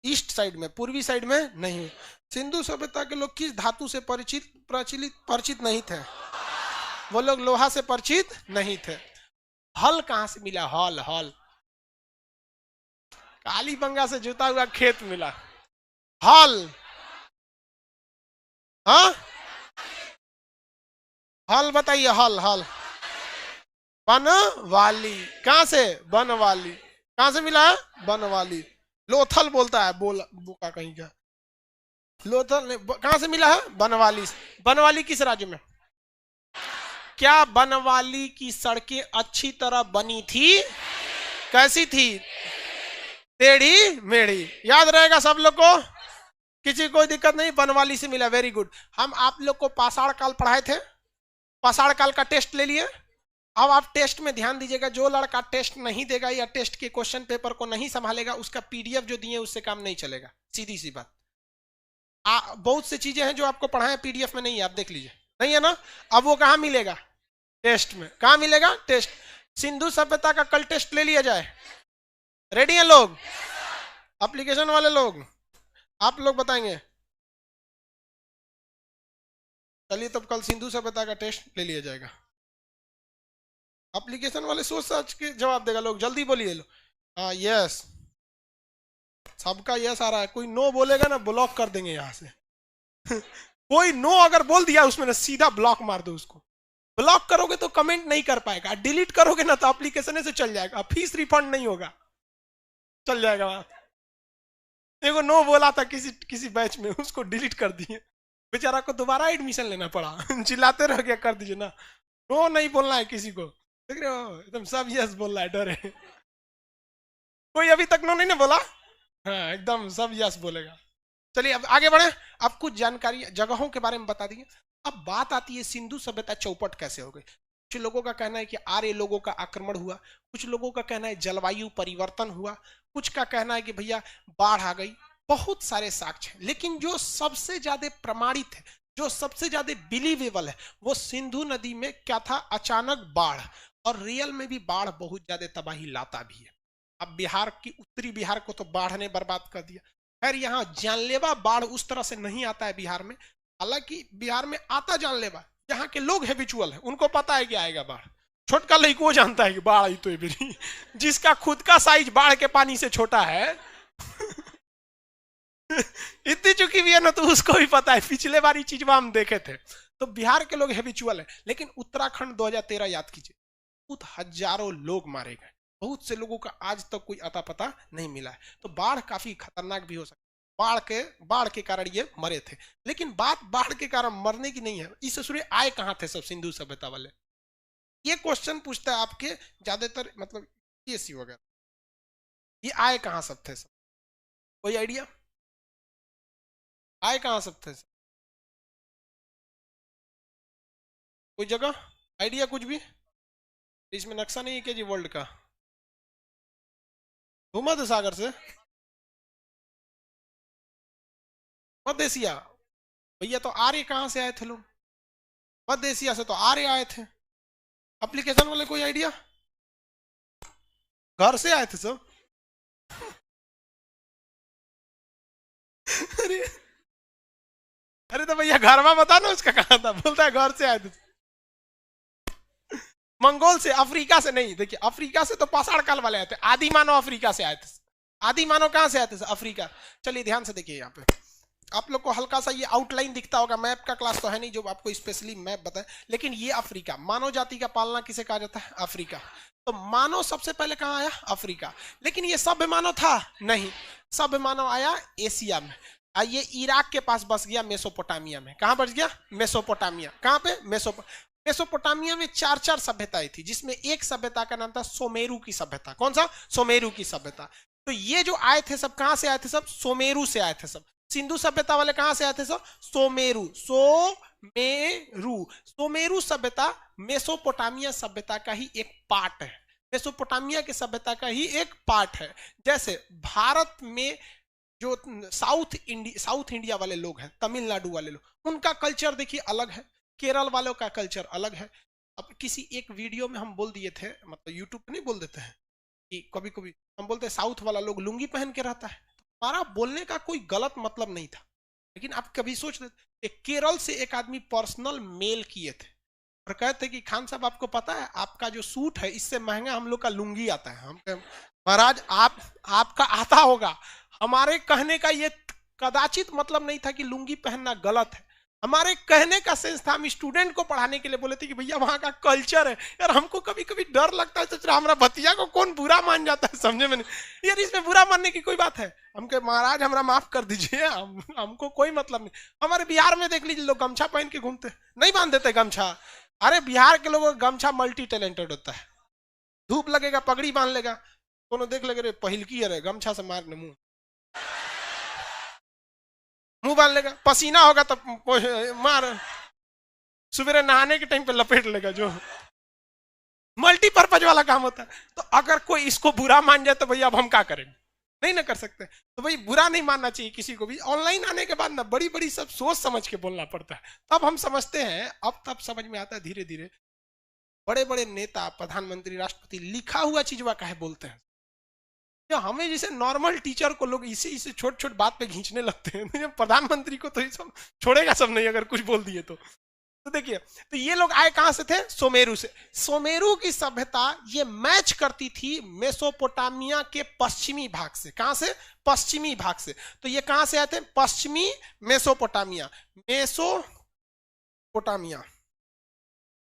ईस्ट साइड में, पूर्वी साइड में नहीं। सिंधु सभ्यता के लोग किस धातु से परिचित नहीं थे, वो लोग लोहा से परिचित नहीं थे। हल कहां से मिला, हल, हल कालीबंगा से जुता हुआ खेत मिला, हल। हाँ हल बताइए, हल, हल बनवाली। कहां से? बनवाली। कहां से मिला है? बनवाली। लोथल बोलता है, बोला बोका कहीं का। लोथल ने कहां से मिला है? बनवाली। बनवाली किस राज्य में? क्या बनवाली की सड़कें अच्छी तरह बनी थी? कैसी थी? टेढ़ी मेढ़ी। याद रहेगा सब लोग को, किसी कोई दिक्कत नहीं, बनवाली से मिला। Very good. हम आप लोग को पाषाण काल पढ़ाए थे, पाषाण काल का टेस्ट ले लिए। अब आप टेस्ट में ध्यान दीजिएगा, जो लड़का टेस्ट नहीं देगा या टेस्ट के क्वेश्चन पेपर को नहीं संभालेगा, उसका पीडीएफ जो दिए उससे काम नहीं चलेगा। सीधी सी बात। बहुत सी चीजें हैं जो आपको पढ़ाए पीडीएफ में नहीं है, आप देख लीजिए। नहीं है ना? अब वो कहां मिलेगा? टेस्ट में। कहां मिलेगा? टेस्ट। सिंधु सभ्यता का कल टेस्ट ले लिया जाए। रेडी है लोग? एप्लीकेशन वाले लोग, आप लोग बताएंगे। चलिए तब कल सिंधु सभ्यता का टेस्ट ले लिया जाएगा। एप्लीकेशन वाले सोच समझ के जवाब देगा। लोग जल्दी बोलिए। लो हाँ, यस। सबका यस आ रहा है। कोई नो बोलेगा ना, ब्लॉक कर देंगे यहां से। कोई नो अगर बोल दिया उसमें ना, सीधा ब्लॉक मार दो उसको। ब्लॉक करोगे तो कमेंट नहीं कर पाएगा, डिलीट करोगे ना तो एप्लीकेशन से चल जाएगा, फीस रिफंड नहीं होगा, चल जाएगा वहां। देखो नो बोला था किसी बैच में, उसको डिलीट कर दिए, बेचारा को दोबारा एडमिशन लेना पड़ा। चिल्लाते रह गया, कर दीजिए ना। नो नहीं बोलना है किसी को, देख रहे हो एकदम सब यस बोल रहा है, डरे। कोई अभी तक नो नहीं ना बोला? हाँ एकदम सब यस बोलेगा। चलिए अब आगे बढ़े। अब कुछ जानकारी जगहों के बारे में बता दिए। अब बात आती है सिंधु सभ्यता चौपट कैसे हो गई। कुछ लोगों का कहना है कि आर्य लोगों का आक्रमण हुआ, कुछ लोगों का कहना है जलवायु परिवर्तन हुआ, कुछ का कहना है कि भैया बाढ़ आ गई। बहुत सारे साक्ष्य हैं, लेकिन जो सबसे ज्यादा प्रमाणित है, जो सबसे ज्यादा बिलीवेबल है, वो सिंधु नदी में क्या था? अचानक बाढ़। और रियल में भी बाढ़ बहुत ज्यादा तबाही लाता भी है। अब बिहार की उत्तरी बिहार को तो बाढ़ ने बर्बाद कर दिया। खैर यहाँ जानलेवा बाढ़ उस तरह से नहीं आता है बिहार में, हालांकि बिहार में आता जानलेवा, यहाँ के लोग हैबिचुअल है, उनको पता है कि आएगा बाढ़। छोटका लड़को जानता है कि बाढ़ आई तो ये जिसका खुद का साइज बाढ़ के पानी से छोटा है। इतनी चुकी भी है ना, तो उसको भी पता है। पिछले बार ये चीज हम देखे थे। तो बिहार के लोग हैबिचुअल है। लेकिन उत्तराखंड 2013 याद कीजिए, बहुत हजारों लोग मारे गए, बहुत से लोगों का आज तक कोई अता पता नहीं मिला है। तो बाढ़ काफी खतरनाक भी हो सकती है। बाढ़ के कारण ये मरे थे। लेकिन बात बाढ़ के कारण मरने की नहीं है, इस ससुरे आए कहां थे सब सिंधु सभ्यता वाले? ये क्वेश्चन पूछता है आपके ज्यादातर, मतलब पीएससी वगैरह। ये आए कहां सब थे सब? कोई आइडिया? आए कहां सब थे सब? कोई जगह आइडिया कुछ भी? इसमें नक्शा नहीं है क्या जी वर्ल्ड का? भूमध्य सागर से? मध्य एशिया? भैया तो आर्य कहां से आए थे लोग? मध्य एशिया से तो आर्य आए थे। एप्लीकेशन वाले कोई आइडिया? घर से आए थे सब। अरे अरे तो भैया घर में बता ना उसका कहा था, बोलता है घर से आए थे। मंगोल से, अफ्रीका से नहीं। देखिए अफ्रीका से तो पाषाण काल वाले आए थे, आदि मानव अफ्रीका से आए थे। आदि मानव कहां से आए थे? अफ्रीका। चलिए ध्यान से देखिए, यहाँ पे आप लोग को हल्का सा ये आउटलाइन दिखता होगा। मैप का क्लास तो है नहीं जो आपको स्पेशली मैप बताए, लेकिन ये अफ्रीका, मानव जाति का पालना किसे कहा जाता है? अफ्रीका। तो मानव सबसे पहले कहां आया? अफ्रीका। लेकिन ये सभ्य मानव था? नहीं, सभ्य मानव आया एशिया में। ये इराक के पास बस गया, मेसोपोटामिया में। कहां बस गया? मेसोपोटामिया। कहां पे? मेसोपोटामिया में चार सभ्यताएं थी, जिसमें एक सभ्यता का नाम था सोमेरु की सभ्यता। कौन सा? सोमेरु की सभ्यता। तो ये जो आए थे सब कहां से आए थे? सब सोमेरु से आए थे सब। सिंधु सभ्यता वाले कहां से आए थे सब? सोमेरु। सोमेरु सभ्यता मेसोपोटामिया सभ्यता का ही एक पार्ट है। मेसोपोटामिया की सभ्यता का ही एक पार्ट है। जैसे भारत में जो साउथ इंडिया वाले लोग हैं, तमिलनाडु वाले लोग, उनका कल्चर देखिए अलग है, केरल वालों का कल्चर अलग है। अब किसी एक वीडियो में हम बोल दिए थे, मतलब यूट्यूब पे नहीं बोल देते हैं कि कभी कभी हम बोलते हैं साउथ वाला लोग लुंगी पहन के रहता है। हमारा बोलने का कोई गलत मतलब नहीं था, लेकिन आप कभी सोच रहे, केरल से एक आदमी पर्सनल मेल किए थे और कहते कि खान साहब आपको पता है आपका जो सूट है इससे महंगा हम लोग का लुंगी आता है। हम महाराज आपका आता होगा, हमारे कहने का ये कदाचित मतलब नहीं था कि लुंगी पहनना गलत है। हमारे कहने का सेंस था, हम स्टूडेंट को पढ़ाने के लिए बोले थे कि भैया वहां का कल्चर है यार। हमको कभी कभी डर लगता है, सोच रहा हमारा भतीजा को कौन बुरा मान जाता है, समझे में नहीं यार, इसमें बुरा मानने की कोई बात है। हम कहे महाराज हमारा माफ कर दीजिए, हमको कोई मतलब नहीं। हमारे बिहार में देख लीजिए, लोग गमछा पहन के घूमते, नहीं बांध देते गमछा। अरे बिहार के लोगों का गमछा मल्टी टैलेंटेड होता है। धूप लगेगा पगड़ी बांध लेगा, कोनो देख लेगा पहिलकी है गमछा से मारने मुंह बांध लेगा, पसीना होगा तो मार, सुबह नहाने के टाइम पे लपेट लेगा, जो मल्टीपर्पज वाला काम होता है। तो अगर कोई इसको बुरा मान जाए तो भैया अब हम क्या करें, नहीं ना कर सकते। तो भाई बुरा नहीं मानना चाहिए किसी को भी। ऑनलाइन आने के बाद ना बड़ी बड़ी सब सोच समझ के बोलना पड़ता है, तब हम समझते हैं, अब तब समझ में आता है धीरे धीरे। बड़े बड़े नेता, प्रधानमंत्री, राष्ट्रपति लिखा हुआ चीज वह काहे बोलते हैं। हमें जैसे नॉर्मल टीचर को लोग इसे इसे छोट छोट बात पे खींचने लगते हैं, प्रधानमंत्री को तो ये सब छोड़ेगा सब नहीं अगर कुछ बोल दिए तो देखिए, तो ये लोग आए कहां से थे, सुमेरु से। सुमेरु की सभ्यता ये मैच करती थी मेसोपोटामिया के पश्चिमी भाग से। कहां से, पश्चिमी भाग से। तो ये कहां से आए थे, पश्चिमी मेसोपोटामिया, मेसोपोटामिया,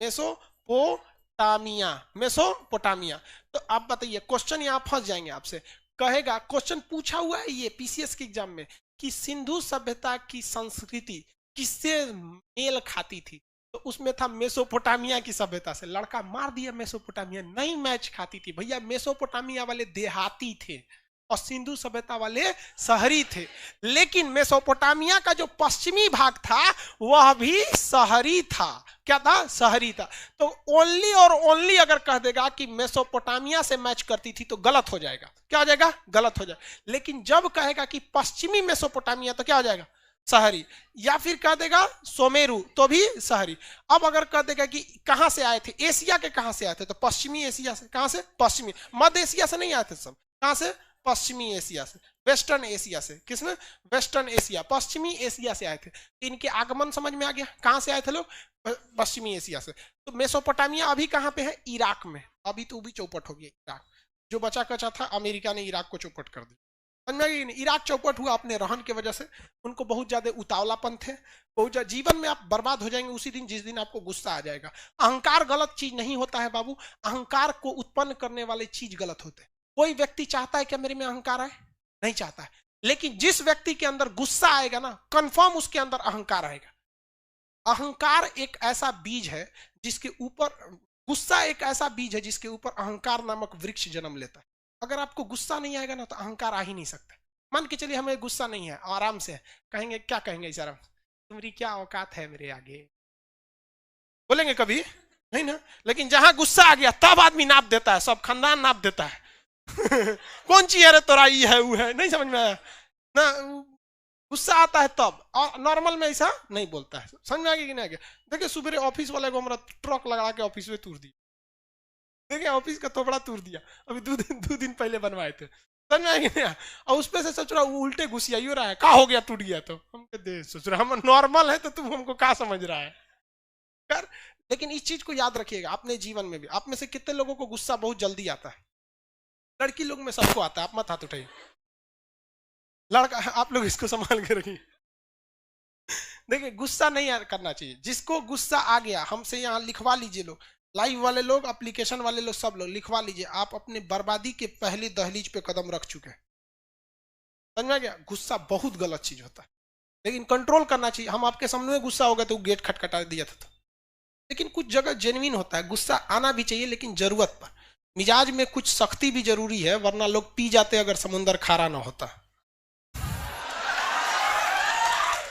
मेसोपोटामिया, मेसोपोटामिया। तो आप बताइए, क्वेश्चन यहां फंस जाएंगे आपसे, कहेगा क्वेश्चन पूछा हुआ है ये पीसीएस के एग्जाम में कि सिंधु सभ्यता की संस्कृति किससे मेल खाती थी, तो उसमें था मेसोपोटामिया की सभ्यता से। लड़का मार दिया, मेसोपोटामिया नहीं मैच खाती थी भैया। मेसोपोटामिया वाले देहाती थे और सिंधु सभ्यता वाले शहरी थे। लेकिन मेसोपोटामिया का जो पश्चिमी भाग था वह भी शहरी था। क्या था, शहरी था। तो ओनली और ओनली अगर कह देगा कि मेसोपोटामिया से मैच करती थी तो गलत हो जाएगा। क्या हो जाएगा, गलत हो जाएगा। लेकिन जब कहेगा कि पश्चिमी मेसोपोटामिया तो क्या हो जाएगा, शहरी। या फिर कह देगा सुमेरु तो भी शहरी। अब अगर कह देगा कि कहां से आए थे, एशिया के कहां से आए थे, तो पश्चिमी एशिया से। कहां से, पश्चिमी, मध्य एशिया से नहीं आए थे सब। कहां से, पश्चिमी एशिया से, वेस्टर्न एशिया से। किसमें, वेस्टर्न एशिया, पश्चिमी एशिया से आए थे। इनके आगमन समझ में आ गया, कहां से आए थे लोग, पश्चिमी एशिया से। तो मेसोपोटामिया अभी कहां पे है, इराक में। अभी तो भी चौपट हो गया इराक, जो बचा कचा था अमेरिका ने इराक को चौपट कर दिया। इराक चौपट हुआ अपने रहन की वजह से। उनको बहुत ज्यादा उतावलापन थे, बहुत जीवन में आप बर्बाद हो जाएंगे उसी दिन जिस दिन आपको गुस्सा आ जाएगा। अहंकार गलत चीज नहीं होता है बाबू, अहंकार को उत्पन्न करने वाले चीज गलत होते हैं। कोई व्यक्ति चाहता है कि मेरे में अहंकार आए, नहीं चाहता है। लेकिन जिस व्यक्ति के अंदर गुस्सा आएगा ना, कंफर्म उसके अंदर अहंकार आएगा। अहंकार एक ऐसा बीज है जिसके ऊपर, गुस्सा एक ऐसा बीज है जिसके ऊपर अहंकार नामक वृक्ष जन्म लेता है। अगर आपको गुस्सा नहीं आएगा ना तो अहंकार आ ही नहीं सकता। मान के चलिए हमें गुस्सा नहीं है, आराम से कहेंगे, क्या कहेंगे इस आराम, तुम्हारी क्या औकात है मेरे आगे, बोलेंगे कभी नहीं ना। लेकिन जहां गुस्सा आ गया तब आदमी नाप देता है, सब खानदान नाप देता है। कौन चीज है तोरा, ये है वो है, नहीं समझ में आया ना। गुस्सा आता है तब, और नॉर्मल में ऐसा नहीं बोलता है। समझ में आ गया कि नहीं आ गया। देखिए सुबह ऑफिस वाले को हमारा ट्रक लगा के ऑफिस में तोड़ दिया, देखिए ऑफिस का थोपड़ा तोड़ दिया, अभी दो दिन पहले बनवाए थे। समझ में आया कि नहीं। और उस पे से सोच रहा वो उल्टे घुसिया रहा है, का हो गया, टूट गया। तो हम दे सोच रहा हम नॉर्मल है तो तुम हमको क्या समझ रहा है कर। लेकिन इस चीज को याद रखिएगा अपने जीवन में भी। आप में से कितने लोगों को गुस्सा बहुत जल्दी आता है, लड़की लोग में सबको आता है, आप मत हाथ उठाइए। लड़का आप लोग इसको संभाल के रखिए। देखिए गुस्सा नहीं करना चाहिए। जिसको गुस्सा आ गया हमसे यहाँ लिखवा लीजिए, लोग लाइव वाले लोग, एप्लीकेशन वाले लोग, सब लोग लिखवा लीजिए, आप अपने बर्बादी के पहली दहलीज पे कदम रख चुके हैं। समझ में गया। गुस्सा बहुत गलत चीज होता है, लेकिन कंट्रोल करना चाहिए। हम आपके सामने में गुस्सा हो गया तो गेट खटखटा दिया था। लेकिन कुछ जगह जेन्युइन होता है, गुस्सा आना भी चाहिए लेकिन जरूरत पर। मिजाज में कुछ सख्ती भी जरूरी है, वरना लोग पी जाते अगर समुंदर खारा ना होता।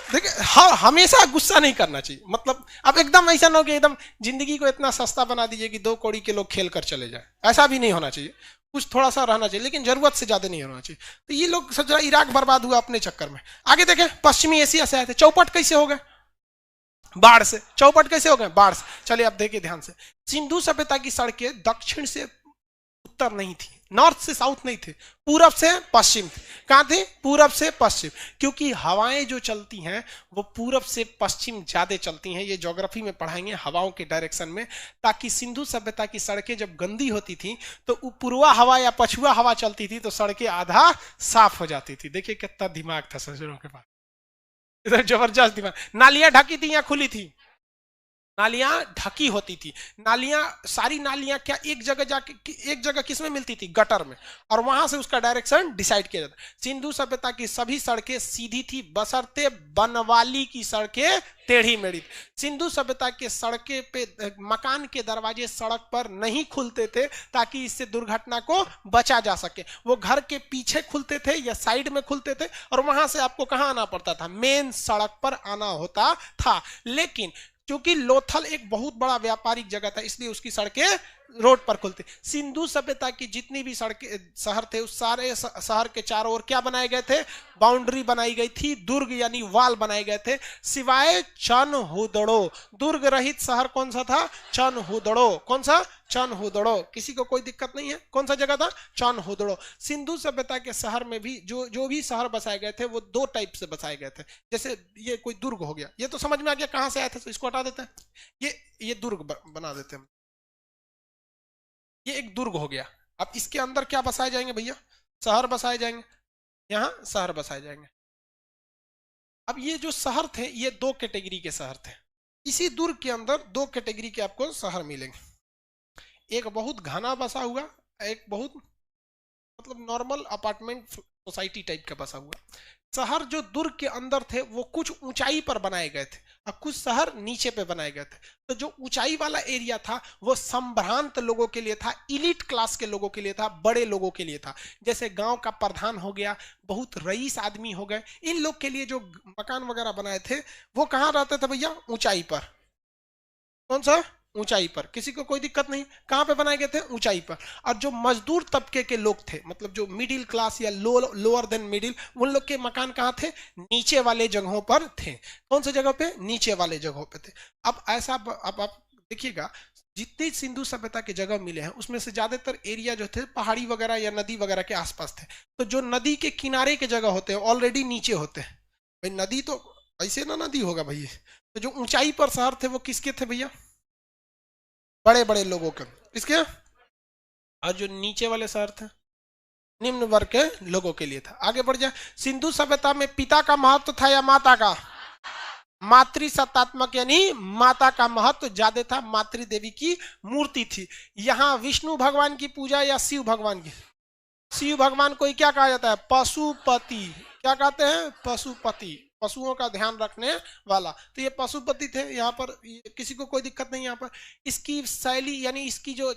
देखिए हाँ, हमेशा गुस्सा नहीं करना चाहिए। मतलब अब एकदम ऐसा ना हो कि एकदम जिंदगी को इतना सस्ता बना दीजिए कि 2 कौड़ी के लोग खेल कर चले जाए, ऐसा भी नहीं होना चाहिए। कुछ थोड़ा सा रहना चाहिए, लेकिन जरूरत से ज्यादा नहीं होना चाहिए। तो ये लोग सोच रहा इराक बर्बाद हुआ अपने चक्कर में। आगे देखें, पश्चिमी एशिया से आए थे, चौपट कैसे हो गए, बाढ़ से। चौपट कैसे हो गए, बाढ़ से। चलिए अब देखिए ध्यान से, सिंधु सभ्यता की सड़कें दक्षिण से उत्तर नहीं थी, नॉर्थ से साउथ नहीं थे, पूरब से पश्चिम थे। कहां थे, पूरब से पश्चिम। क्योंकि हवाएं जो चलती हैं वो पूरब से पश्चिम ज्यादा चलती हैं। ये ज्योग्राफी में पढ़ाएंगे हवाओं के डायरेक्शन में। ताकि सिंधु सभ्यता की सड़कें जब गंदी होती थी तो पूर्वा हवा या पछुआ हवा चलती थी तो सड़कें आधा साफ हो जाती थी। देखिए कितना दिमाग था ससुरों के पास। इधर जबरदस्त दिमाग। नालियां ढकी थी या खुली थी? नालियां ढकी होती थी। नालियां, सारी नालियां क्या एक जगह जाके, एक जगह किसमें मिलती थी? गटर में, और वहां से उसका डायरेक्शन डिसाइड किया जाता। सिंधु सभ्यता की सभी सड़कें सीधी थी बशर्ते बनवाली की सड़कें टेढ़ी मेढ़ी। सिंधु सभ्यता के सड़कें पे मकान के दरवाजे सड़क पर नहीं खुलते थे ताकि इससे दुर्घटना को बचा जा सके। वो घर के पीछे खुलते थे या साइड में खुलते थे, और वहां से आपको कहां आना पड़ता था? मेन सड़क पर आना होता था। लेकिन क्योंकि लोथल एक बहुत बड़ा व्यापारिक जगह था, इसलिए उसकी सड़कें रोड पर खुलती। सिंधु सभ्यता की जितनी भी सड़कें, शहर थे, उस सारे शहर के चारों ओर क्या बनाए गए थे? बाउंड्री बनाई गई थी, दुर्ग यानी वाल बनाए गए थे, सिवाय चनहुदड़ो। दुर्ग रहित शहर कौन सा था? चनहुदड़ो। कौन सा? चनहुदड़ो। किसी को कोई दिक्कत नहीं है? कौन सा जगह था? चनहुदड़ो। सिंधु सभ्यता के शहर में भी जो भी शहर बसाए गए थे वो दो टाइप से बसाए गए थे। जैसे ये कोई दुर्ग हो गया, ये तो समझ में आ गया कहां से आया था, तो इसको हटा देते हैं। ये दुर्ग बना देते हैं। ये एक दुर्ग हो गया। अब इसके अंदर क्या बसाए जाएंगे भैया? शहर बसाए जाएंगे। यहां शहर बसाए जाएंगे। अब ये जो शहर थे ये दो कैटेगरी के शहर थे। इसी दुर्ग के अंदर दो कैटेगरी के आपको शहर मिलेंगे। एक बहुत घना बसा हुआ, एक बहुत मतलब नॉर्मल अपार्टमेंट सोसाइटी टाइप का बसा हुआ। शहर जो दुर्ग के अंदर थे वो कुछ ऊंचाई पर बनाए गए थे और कुछ शहर नीचे पे बनाए गए थे। तो जो ऊंचाई वाला एरिया था वो संभ्रांत लोगों के लिए था, इलीट क्लास के लोगों के लिए था, बड़े लोगों के लिए था। जैसे गांव का प्रधान हो गया, बहुत रईस आदमी हो गए, इन लोग के लिए जो मकान वगैरह बनाए थे वो कहाँ रहते थे भैया? ऊंचाई पर। कौन सा? ऊंचाई पर। किसी को कोई दिक्कत नहीं। कहां पे बनाए गए थे? ऊंचाई पर। और जो मजदूर तबके के लोग थे, मतलब जो मिडिल क्लास या लोअर देन मिडिल, उन लोग के मकान कहां थे? नीचे वाले जगहों पर थे। कौन से जगह पे? नीचे वाले जगहों पे थे। अब ऐसा, अब आप देखिएगा जितनी सिंधु सभ्यता के जगह मिले हैं उसमें से ज्यादातर एरिया जो थे पहाड़ी वगैरह या नदी वगैरह के आसपास थे। तो जो नदी के किनारे के जगह होते हैं ऑलरेडी नीचे होते हैं। भाई नदी तो ऐसे ना नदी होगा भाई। तो जो ऊंचाई पर शहर थे वो किसके थे भैया? बड़े बड़े लोगों के। इसके, और जो नीचे वाले शहर थे निम्न वर्ग के लोगों के लिए था। आगे बढ़ जाए। सिंधु सभ्यता में पिता का महत्व था या माता का? मातृ सत्तात्मक यानी माता का महत्व ज्यादा था। मातृ देवी की मूर्ति थी। यहाँ विष्णु भगवान की पूजा या शिव भगवान की? शिव भगवान को क्या कहा जाता है? पशुपति। क्या कहते हैं? पशुपति, पशुओं का ध्यान रखने वाला। तो ये पशुपति थे। यहाँ पर किसी को कोई दिक्कत नहीं। यहाँ पर इसकी शैली यानी इसकी जो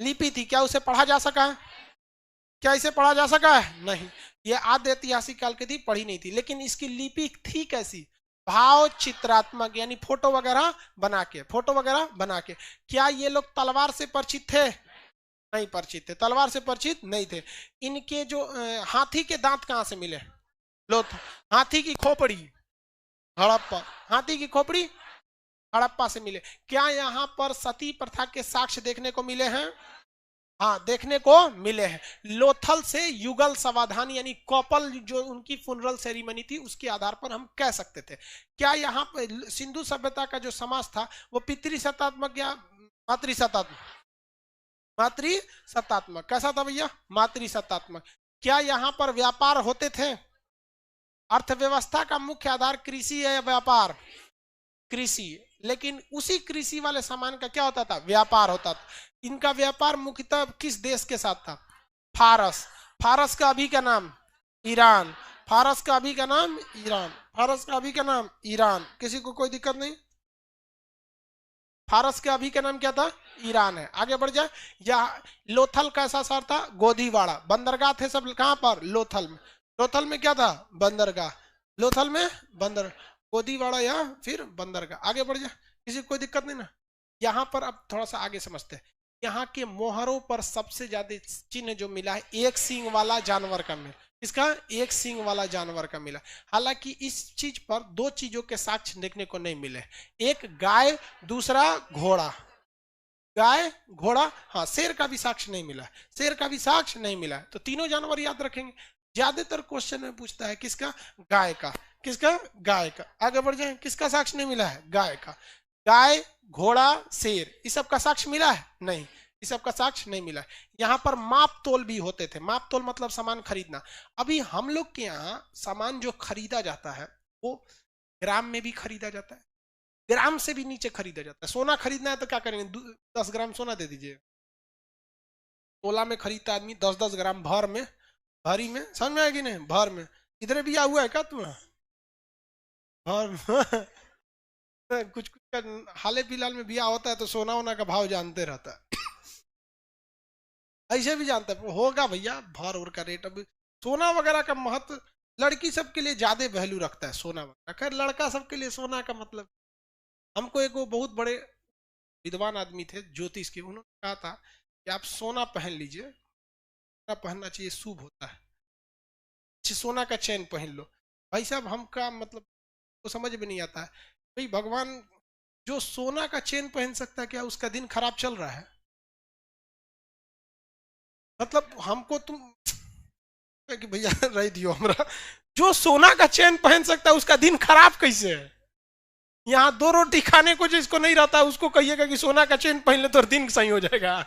लिपि थी, क्या उसे पढ़ा जा सका है? क्या इसे पढ़ा जा सका है? नहीं। ये आद्य ऐतिहासिक काल की थी, पढ़ी नहीं थी। लेकिन इसकी लिपि थी कैसी? भाव चित्रात्मक, यानी फोटो वगैरह बना के, फोटो वगैरह बना के। क्या ये लोग तलवार से परिचित थे? नहीं परिचित थे। तलवार से परिचित नहीं थे। इनके जो हाथी के दांत कहां से मिले? लोथ। हाथी की खोपड़ी हड़प्पा। हाथी की खोपड़ी हड़प्पा से मिले। क्या यहाँ पर सती प्रथा के साक्ष्य देखने को मिले हैं? हाँ, देखने को मिले हैं। लोथल से युगल समाधान यानी कपल जो उनकी फुनरल सेरेमनी थी उसके आधार पर हम कह सकते थे। क्या यहाँ पर सिंधु सभ्यता का जो समाज था वो पितृसत्तात्मक या मातृसत्तात्मक? मातृसत्तात्मक। कैसा था भैया? मातृसत्तात्मक। क्या यहाँ पर व्यापार होते थे? अर्थव्यवस्था का मुख्य आधार कृषि है या व्यापार? कृषि। लेकिन उसी कृषि वाले सामान का क्या होता था? व्यापार होता था। इनका व्यापार मुख्यतः किस देश के साथ था? फारस। फारस का अभी का नाम ईरान। फारस का अभी का नाम ईरान। फारस का अभी का नाम ईरान। किसी को कोई दिक्कत नहीं? फारस के अभी का नाम क्या था? ईरान है। आगे बढ़ जाए। यह लोथल कैसा शहर था? गोदीवाड़ा। बंदरगाह थे सब कहां पर? लोथल में। लोथल में क्या था? बंदरगाह। लोथल में बंदर, गोदीवाड़ा या फिर बंदरगाह। आगे बढ़ जाए। किसी को कोई दिक्कत नहीं ना? यहाँ पर अब थोड़ा सा आगे समझते हैं। यहाँ के मोहरों पर सबसे ज्यादा चिन्ह जो मिला है एक सींग वाला जानवर का मिला। इसका एक सींग वाला जानवर का मिला। हालांकि इस चीज पर दो चीजों के साक्ष्य देखने को नहीं मिले। एक गाय, दूसरा घोड़ा। गाय, घोड़ा, हाँ। शेर का भी साक्ष्य नहीं मिला। शेर का भी साक्ष्य नहीं मिला। तो तीनों जानवर याद रखेंगे। ज्यादातर क्वेश्चन में पूछता है किसका? गाय का। किसका? गाय का। आगे बढ़ जाए। किसका साक्ष्य नहीं मिला है? गाय का। गाय, घोड़ा, शेर, इस सब का साक्ष्य मिला है? नहीं, इस सब का साक्ष्य नहीं मिला है। यहाँ पर माप तोल भी होते थे। माप तोल मतलब सामान खरीदना। अभी हम लोग के यहाँ सामान जो खरीदा जाता है वो ग्राम में भी खरीदा जाता है, ग्राम से भी नीचे खरीदा जाता है। सोना खरीदना है तो क्या करेंगे, 10 ग्राम सोना दे दीजिए। तोला में खरीदता आदमी 10-10 ग्राम भर में, भरी में, समझ में आएगी नहीं, भर में। इधर भी हुआ है क्या तुम्हें भर में? कुछ कुछ का हाल फिलहाल में बिया होता है तो सोना वोना का भाव जानते रहता है। ऐसे भी जानते हैं होगा भैया भर और का रेट। अब सोना वगैरह का महत्व लड़की सबके लिए ज्यादा वैल्यू रखता है सोना वगैरह, खैर लड़का सबके लिए सोना का मतलब। हमको एक वो बहुत बड़े विद्वान आदमी थे ज्योतिष के, उन्होंने कहा था कि आप सोना पहन लीजिए, सोना पहनना चाहिए, शुभ होता है, सोना का चैन पहन लो। भाई साहब हमका मतलब तो समझ में नहीं आता है भाई, भगवान जो सोना का चेन पहन सकता है क्या उसका दिन खराब चल रहा है? मतलब हमको तुम कि भैया रह दियो हमरा, जो सोना का चेन पहन सकता है उसका दिन खराब कैसे है? यहाँ 2 रोटी खाने को जिसको नहीं रहता उसको कहिएगा कि सोना का चेन पहन ले तो दिन सही हो जाएगा।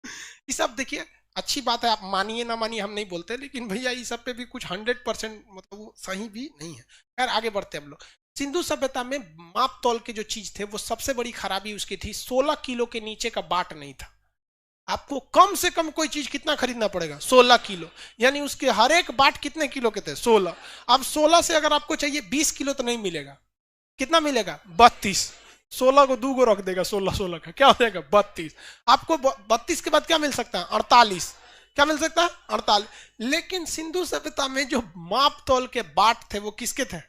ये सब देखिए अच्छी बात है, आप मानिए ना मानिए हम नहीं बोलते, लेकिन भैया ये सब पे भी कुछ 100% मतलब वो सही भी नहीं है। खैर आगे बढ़ते हम लोग। सिंधु सभ्यता में माप तौल के जो चीज थे वो सबसे बड़ी खराबी उसकी थी, 16 किलो के नीचे का बाट नहीं था। आपको कम से कम कोई चीज कितना खरीदना पड़ेगा, 16 किलो, यानी उसके हर एक बाट कितने किलो के थे, 16। अब 16 से अगर आपको चाहिए 20 किलो तो नहीं मिलेगा, कितना मिलेगा, 32। 16 को 2 को रख देगा, 16 का क्या हो जाएगा, 32। आपको 32 के बाद क्या मिल सकता है, 48। क्या मिल सकता है, 48। लेकिन सिंधु सभ्यता में जो माप तौल के बाट थे वो किसके थे,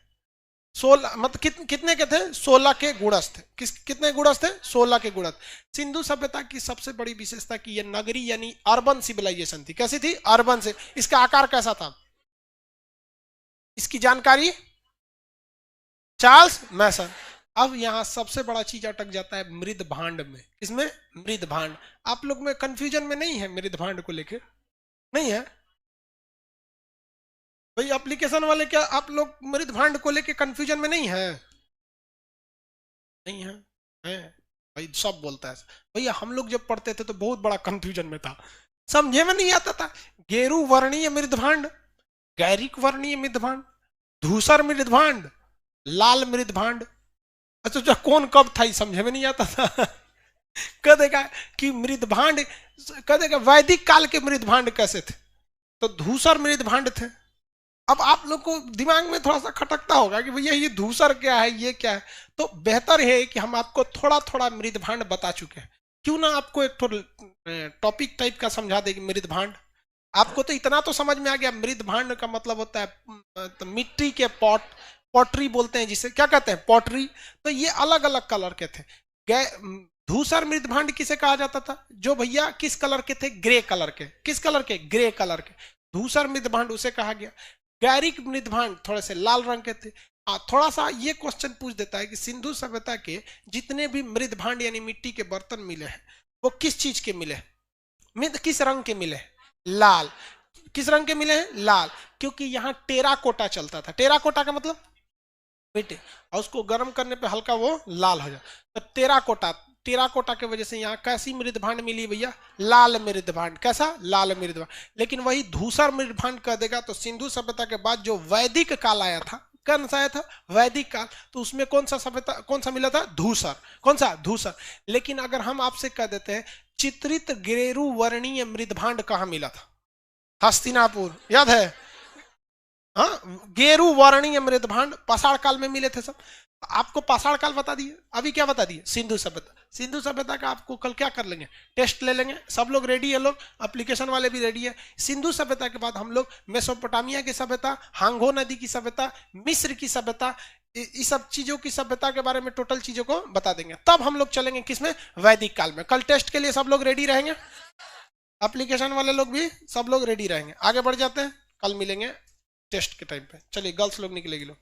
16, मतलब कितने के थे, 16 के गुणज थे। कितने गुणज थे, 16 के गुणज। सिंधु सभ्यता की सबसे बड़ी विशेषता की ये नगरी यानी अर्बन सिविलाइजेशन थी। कैसी थी, अर्बन से। इसका आकार कैसा था, इसकी जानकारी चार्ल्स मैसन। अब यहां सबसे बड़ा चीज अटक जाता है मृद भांड में। किसमें, मृद भांड। आप लोग में कंफ्यूजन में नहीं है मृद भांड को लेकर, नहीं है भाई एप्लीकेशन वाले, क्या आप लोग मृद भांड को लेके कंफ्यूजन में नहीं है, नहीं है, है भाई सब बोलता है भैया। हम लोग जब पढ़ते थे तो बहुत बड़ा कंफ्यूजन में था, समझे में नहीं आता था। गेरू वर्णीय मृद भांड, गैरिक वर्णीय मृद भांड, धूसर मृद भांड, लाल मृद भांड। अच्छा कौन कब था समझे में नहीं आता था। कह देगा कि मृद भांड, कह देगा वैदिक काल के मृद भांड कैसे थे, तो धूसर मृद भांड थे। अब आप लोग को दिमाग में थोड़ा सा खटकता होगा कि भैया ये धूसर क्या है, ये क्या है। तो बेहतर है कि हम आपको थोड़ा थोड़ा मृद भांड बता चुके हैं, क्यों ना आपको एक टॉपिक टाइप का समझा देगी मृद भांड। आपको तो इतना तो समझ में आ गया, मृद भांड का मतलब होता है तो मिट्टी के पॉट, पॉटरी बोलते हैं जिसे, क्या कहते हैं, पॉटरी। तो ये अलग अलग कलर के थे। धूसर मृद भांड किसे कहा जाता था, जो भैया किस कलर के थे, ग्रे कलर के। किस कलर के, ग्रे कलर के। धूसर मृद भांड उसे कहा गया। गैरिक मृद भांड थोड़े से लाल रंग के थे। थोड़ा सा ये क्वेश्चन पूछ देता है कि सिंधु सभ्यता के जितने भी मृद भांड यानी मिट्टी के बर्तन मिले हैं वो किस चीज के मिले, किस रंग के मिले, लाल। किस रंग के मिले हैं, लाल। क्योंकि यहाँ टेराकोटा चलता था। टेराकोटा का मतलब मिट्टी, और उसको गर्म करने पे हल्का वो लाल हो जाए, तो टेराकोटा। टेराकोटा के वजह से यहाँ कैसी मृद भांड मिली भैया, लाल मृद भांड। कैसा, लाल मृद भांड। लेकिन वही धूसर मृद भांड कर देगा तो सिंधु सभ्यता के बाद जो वैदिक काल आया था, कौन सा आया था, वैदिक काल, तो उसमें कौन सा सभ्यता, कौन सा मिला था, धूसर। कौन सा, धूसर। लेकिन अगर हम आपसे कह देते हैं चित्रित गेरू वर्णीय मृद भांड कहाँ मिला था, हस्तिनापुर, याद है, हाँ, गेरू वर्णीय मृद भांड पाषाण काल में मिले थे सब। आपको पाषाण काल बता दिए, अभी क्या बता दिए, सिंधु सभ्यता। सिंधु सभ्यता का आपको कल क्या कर लेंगे, टेस्ट ले लेंगे। सब लोग रेडी है, लोग एप्लीकेशन वाले भी रेडी है। सिंधु सभ्यता के बाद हम लोग मेसोपोटामिया की सभ्यता, हांगो नदी की सभ्यता, मिस्र की सभ्यता, इस सब चीजों की सभ्यता के बारे में टोटल चीजों को बता देंगे। तब हम लोग चलेंगे किसमें, वैदिक काल में। कल टेस्ट के लिए सब लोग रेडी रहेंगे, एप्लीकेशन वाले लोग भी सब लोग रेडी रहेंगे। आगे बढ़ जाते हैं, कल मिलेंगे टेस्ट के टाइम पे। चलिए गर्ल्स लोग निकलेगी, लोग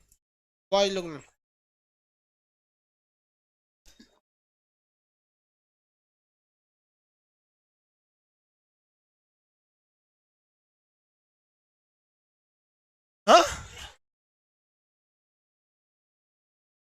बॉयज लोग